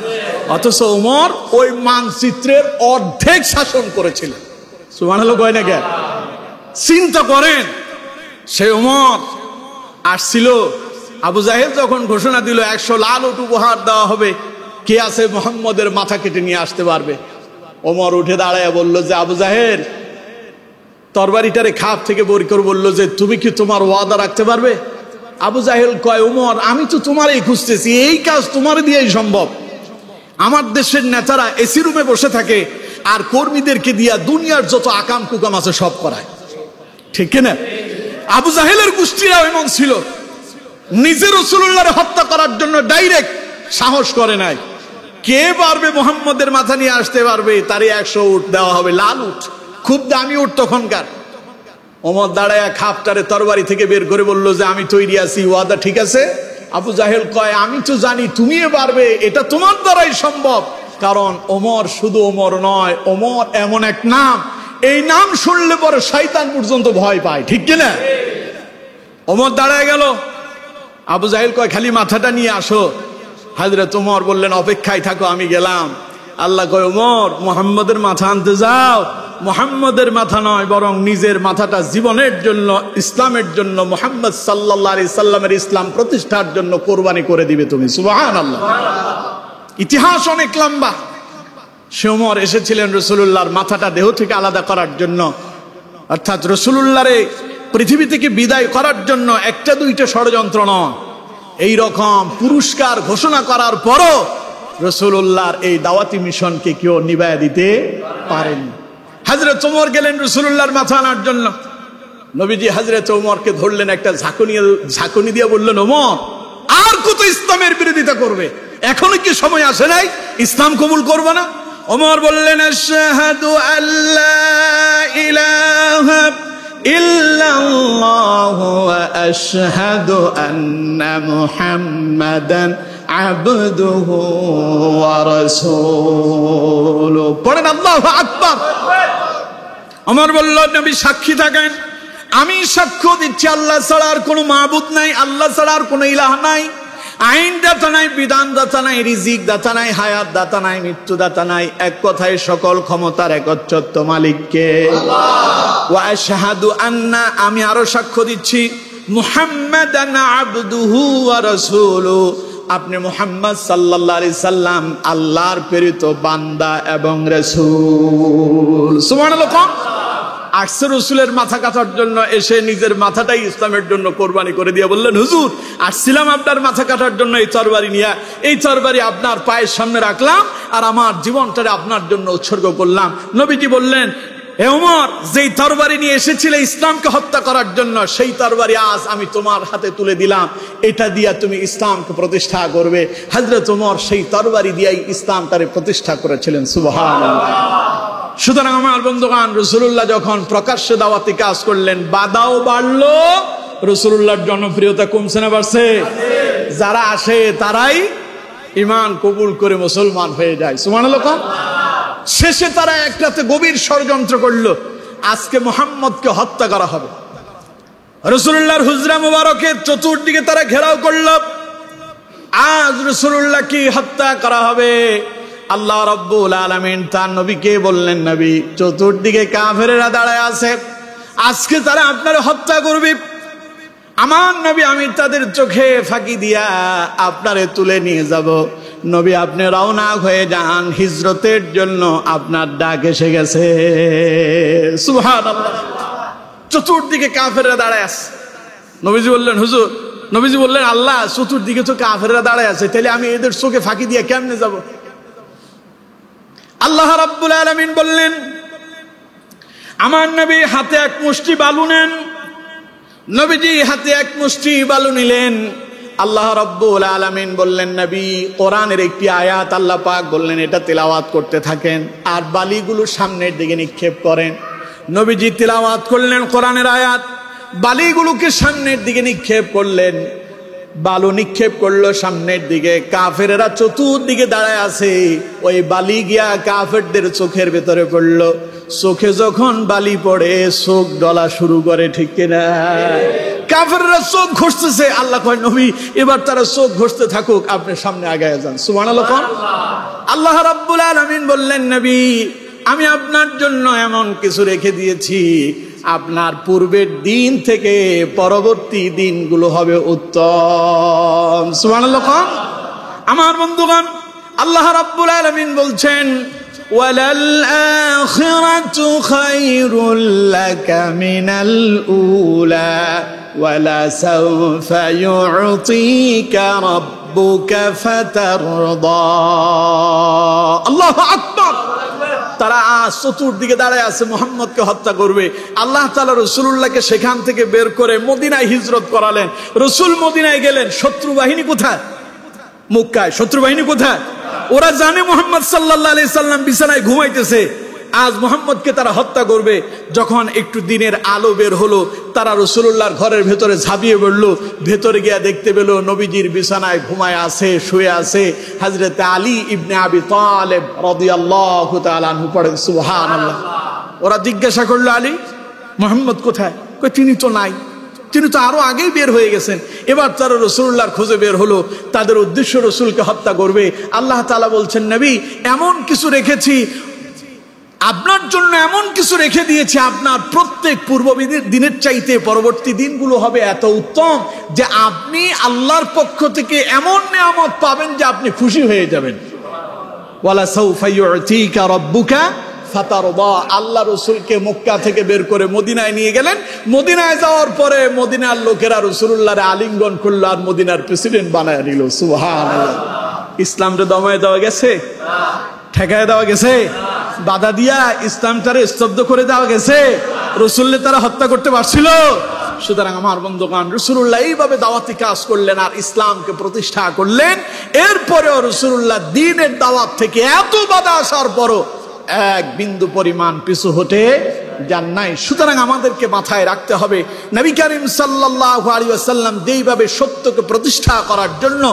অথচ ওমর ওই মানচিত্রের অর্ধেক শাসন করেছিলেন। সুবহানাল্লাহ কয় না কেন? চিন্তা করেন, সে ওমর আসছিল, আবু জাহেল যখন ঘোষণা দিল 100 লাল উট উপহার দেওয়া হবে, কে আছে মুহাম্মদের মাথা কেটে নিয়ে আসতে পারবে? ওমর উঠে দাঁড়ায় বলল যে আবু জাহেল, তরবারিটারে খাপ থেকে বের করে বলল যে তুমি কি তোমার ওয়াদা রাখতে পারবে? আবু জাহেল কয়, ওমর আমি তো তোমারই খুঁজতেছি, এই কাজ তোমার দিয়েই সম্ভব। আমার দেশের নেতারা এসি রুমে বসে থাকে আর কর্মীদেরকে দিয়া দুনিয়ার যত আকাম কুকাম আছে সব করায়, ঠিক কিনা? আবু জাহেলের গোষ্ঠীরা এমন ছিল, নিজে রাসূলুল্লাহর হত্যা করার জন্য ডাইরেক্ট সাহস করে নাই। কে পারবে মুহাম্মদের মাথা নিয়ে আসতে পারবে, তারই 100 উট দেওয়া হবে, লাল উট, খুব দামি উট তখনকার। ওমর দাঁড়ায় খাপটারে তরবারি থেকে বের করে বলল যে আমি তৈরি আছি, ওয়াদা ঠিক আছে? আবু জাহেল কয়, আমি তো জানি তুমিও পারবে, এটা তোমার দ্বারাই সম্ভব। কারণ ওমর শুধু ওমর নয়, ওমর এমন এক নাম, এই নাম শুনলে পরে শয়তান পর্যন্ত ভয় পায়, ঠিক কিনা? ওমর দাঁড়ায় গেল, আবু জাহেল কয় খালি মাথাটা নিয়ে আসো। হযরত ওমর বললেন অপেক্ষায় থাকো, আমি গেলাম। আল্লাহ কয়, ওমর মুহাম্মদের মাথা আনতে যাও। মুহাম্মদের মাথা নয়, বরং নিজের মাথাটা জীবনের জন্য, ইসলামের জন্য, মুহাম্মদ সাল্লাল্লাহু আলাইহি সাল্লামের ইসলাম প্রতিষ্ঠার জন্য কোরবানি করে দিবে তুমি। সুবহানাল্লাহ। ইতিহাস অনেক লম্বা। সে ওমর এসেছিলেন রাসূলুল্লাহর মাথাটা দেহ থেকে আলাদা করার জন্য, অর্থাৎ রাসূলুল্লাহরে পৃথিবী থেকে বিদায় করার জন্য। একটা দুইটা ষড়যন্ত্র নয়, এই রকম পুরস্কার ঘোষণা করার পরও রাসূলুল্লাহর এই দাওয়াতি মিশনকে কেউ নিভায়া দিতে পারেনি। হযরত ওমর গেলেন রাসূলুল্লাহর মাথা আনার জন্য। নবীজি হযরত ওমরকে ধরলেন, একটা ঝাঁকুনি দিয়ে বললেন, ওমর আর কত ইসলামের বিরোধিতা করবে? এখনো কি সময় আসে নাই ইসলাম কবুল করবে না? ওমর বললেন, আশহাদু আল্লা ইলাহা ইল্লাল্লাহু ওয়া আশহাদু আন্না মুহাম্মাদান আবদুহু ওয়া রাসূলুহু। পড়েন আল্লাহু আকবার। ওমর বলল, নবী সাক্ষী থাকেন, আমি সাক্ষ্য দিচ্ছি আল্লাহ ছাড়া আর কোনো মাবুদ নাই, আল্লাহ ছাড়া আর কোনো ইলাহ নাই। আইন দাতা নাই, বিধান দাতা নাই, রিজিক দাতা নাই, হায়াত দাতা নাই, মৃত্যু দাতা নাই, এক কথায় সকল ক্ষমতার একচ্ছত্র মালিককে। ওয়া আশহাদু আন্না, আমি আরো সাক্ষ্য দিচ্ছি, মুহাম্মাদান আবদুহু ওয়া রাসূলুহু, আপনি মুহাম্মদ সাল্লাল্লাহু আলাইহি সাল্লাম আল্লাহর প্রেরিত বান্দা এবং রাসূল। সুবহানাল্লাহ। আসছে রসুলের মাথা কাটার জন্য, এসে নিজের মাথাটাই ইসলামের জন্য কোরবানি করে দিয়ে বললেন, হুজুর আসছিলাম আপনার মাথা কাটার জন্য এই তরবারি নিয়ে, এই তরবারি আপনার পায়ের সামনে রাখলাম আর আমার জীবনটারে আপনার জন্য উৎসর্গ করলাম। নবীজি বললেন, হে ওমর, যেই তরবারি নিয়ে এসেছিলে ইসলামকে হত্যা করার জন্য, সেই তরবারি আজ আমি তোমার হাতে তুলে দিলাম, এটা দিয়া তুমি ইসলামকে প্রতিষ্ঠা করবে। হযরত ওমর সেই তরবারি দিয়েই ইসলামটারে প্রতিষ্ঠা করেছিলেন। সুবহানাল্লাহ। সুতরাং আমার বন্ধুগণ, রাসূলুল্লাহ যখন প্রকাশ্যে দাওয়াতি কাজ করলেন, বাধাও বাড়লো, রাসূলুল্লাহর জনপ্রিয়তা কমছে না বাড়ছে? যারা আসে তারাই ঈমান কবুল করে মুসলমান হয়ে যায়। সুবহানাল্লাহ। শেষে তারা একটাতে গভীর ষড়যন্ত্র করলো, আজকে মুহাম্মদকে হত্যা করা হবে। রাসূলুল্লাহর হুজরা মুবারকের চতুর্দিকে তারা ঘেরাও করলো, আজ রাসূলুল্লাহকে হত্যা করা হবে। আল্লাহ রাব্বুল আলামিন তার নবীকে বললেন, নবী, চতুর্দিকে কাফেরেরা দাঁড়ায় আছে, আজকে তারা আপনার হত্যা করবে। আমার নবী, আমি তাদের চোখে ফাঁকি দিয়া আপনারে তুলে নিয়ে যাব। নবী, আপনি রওনা হয়ে যান, হিজরতের জন্য আপনার ডাক এসে গেছে। সুবহানাল্লাহ। চতুর্দিকে কাফেররা দাঁড়ায় আছে। নবীজি বললেন, হুজুর, নবীজি বললেন, আল্লাহ, চতুর্দিকে তো কাফেররা দাঁড়ায় আছে, তাহলে আমি এদের চোখে ফাঁকি দিয়ে কেমনে যাব? আল্লাহ রাব্বুল আলামিন বললেন, আমার নবী হাতে এক মুষ্টি বালু নেন। নবীজি হাতে এক মুষ্টি বালু নিলেন। আল্লাহ রাব্বুল আলামিন বললেন, নবী, কোরআনের একটি আয়াত আল্লাহ পাক বললেন, এটা তেলাওয়াত করতে থাকেন আর বালিগুলো সামনের দিকে নিক্ষেপ করেন। নবীজি তেলাওয়াত করলেন কোরআনের আয়াত, বালিগুলোকে সামনের দিকে নিক্ষেপ করলেন। বালু নিক্ষেপ করলো সামনের দিকে, কাফেরেরা চতুর্দিকে দাঁড়ায় আছে, ওই বালি গিয়া কাফেরদের চোখের ভেতরে পড়লো। চোখে যখন বালি পড়ে, চোখ ডলা শুরু করে, ঠিক কিনা? কাফেররা চোখ ঘষতেছে। আল্লাহ কয়, নবী, এবার তারা চোখ ঘষতে থাকুক, আপনি সামনে আগায় যান। সুবহানাল্লাহ। আল্লাহ রাব্বুল আলামিন বললেন, নবী, আমি আপনার জন্য এমন কিছু রেখে দিয়েছি, আপনার পূর্বের দিন থেকে পরবর্তী দিনগুলো হবে উত্তম। সুবহানাল্লাহ। আমার বন্ধুগণ, আল্লাহ রাব্বুল আলামিন বলছেন, ওয়ালাল আখিরাতু খায়রুল লাকা মিনাল উলা ওয়ালা সাওফা ইউতিকা রাব্বুকা ফাতারদা। আল্লাহু আকবার। তারা আজ চতুর্দিকে দাঁড়ায় আছে, মুহাম্মদকে হত্যা করবে। আল্লাহ তাআলা রাসূলুল্লাহকে সেখান থেকে বের করে মদিনায় হিজরত করালেন। রাসূল মদিনায় গেলেন, শত্রু বাহিনী কোথায়? মক্কায়। শত্রু বাহিনী কোথায়? ওরা জানে মুহাম্মদ সাল্লাল্লাহু আলাইহি সাল্লাম বিছানায় ঘুমাইতেছে, আজ মুহাম্মদকে তারা হত্যা করবে। যখন একটু দিনের আলো বের হলো, তারা রাসূলুল্লাহর ঘরের ভেতরে ঝাঁপিয়ে পড়লো। ভেতরে গিয়া দেখতে পেল নবীজির বিছানায় ঘুমায় আছে, শুয়ে আছে হযরত আলী ইবনে আবি তালেব রাদিয়াল্লাহু তাআলা আনহু। পড়েন সুবহানাল্লাহ। ওরা জিজ্ঞাসা করলো, আলী, মুহাম্মদ কোথায়? কই, তিনি তো নাই, তিনি তো আরো আগেই বের হয়ে গেছেন। এবার তারা রাসূলুল্লাহর খোঁজে বের হলো, তাদের উদ্দেশ্য রাসূলকে হত্যা করবে। আল্লাহ তাআলা বলছেন, নবী, এমন কিছু রেখেছি আপনার জন্য, এমন কিছু রেখে দিয়েছি, আপনার প্রত্যেক পূর্ব দিনের চাইতে পরবর্তী দিনগুলো হবে এত উত্তম যে আপনি আল্লাহর পক্ষ থেকে এমন নিয়ামত পাবেন যে আপনি খুশি হয়ে যাবেন। ওয়ালা সাওফা ইউতিকা রাব্বুকা ফাতারদা। আল্লাহ রাসূলকে মক্কা থেকে বের করে মদিনায় নিয়ে গেলেন। মদিনায় যাওয়ার পরে মদিনার লোকেরা রাসূলুল্লাহরে আলিঙ্গন করলো আর মদিনার প্রেসিডেন্ট বানায় নিল। সুবহানাল্লাহ। ইসলামরে দমায় দেওয়া গেছে? ঠেকায় দেওয়া গেছে? বাধা দিয়া ইসলামটারে স্তব্ধ করে দেওয়া গেছে? রাসূলকে তারা হত্যা করতে পারছিল? সুতরাং আমার বন্ধুগণ, রাসূলুল্লাহ এইভাবে দাওয়াতি কাজ করলেন আর ইসলামকে প্রতিষ্ঠা করলেন। এরপরেও রাসূলুল্লাহ দ্বীনের দাওয়াত থেকে এত বাধা আসার পরও এক বিন্দু পরিমাণ পিছু হতে যান নাই। সুতরাং আমাদেরকে মাথায় রাখতে হবে, নবী করিম সাল্লাল্লাহু আলাইহি ওয়াসাল্লাম যেইভাবে সত্যকে প্রতিষ্ঠা করার জন্য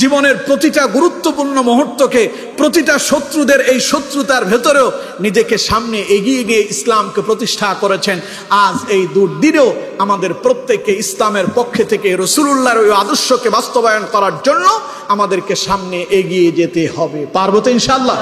জীবনের প্রতিটা গুরুত্বপূর্ণ মুহূর্তকে, প্রতিটা শত্রুদের এই শত্রুতার ভেতরেও নিজেকে সামনে এগিয়ে নিয়ে ইসলামকে প্রতিষ্ঠা করেছেন, আজ এই দুর্দিনেও আমাদের প্রত্যেককে ইসলামের পক্ষে থেকে রাসূলুল্লাহর ওই আদর্শকে বাস্তবায়ন করার জন্য আমাদেরকে সামনে এগিয়ে যেতে হবে। পারবো তো ইনশাআল্লাহ?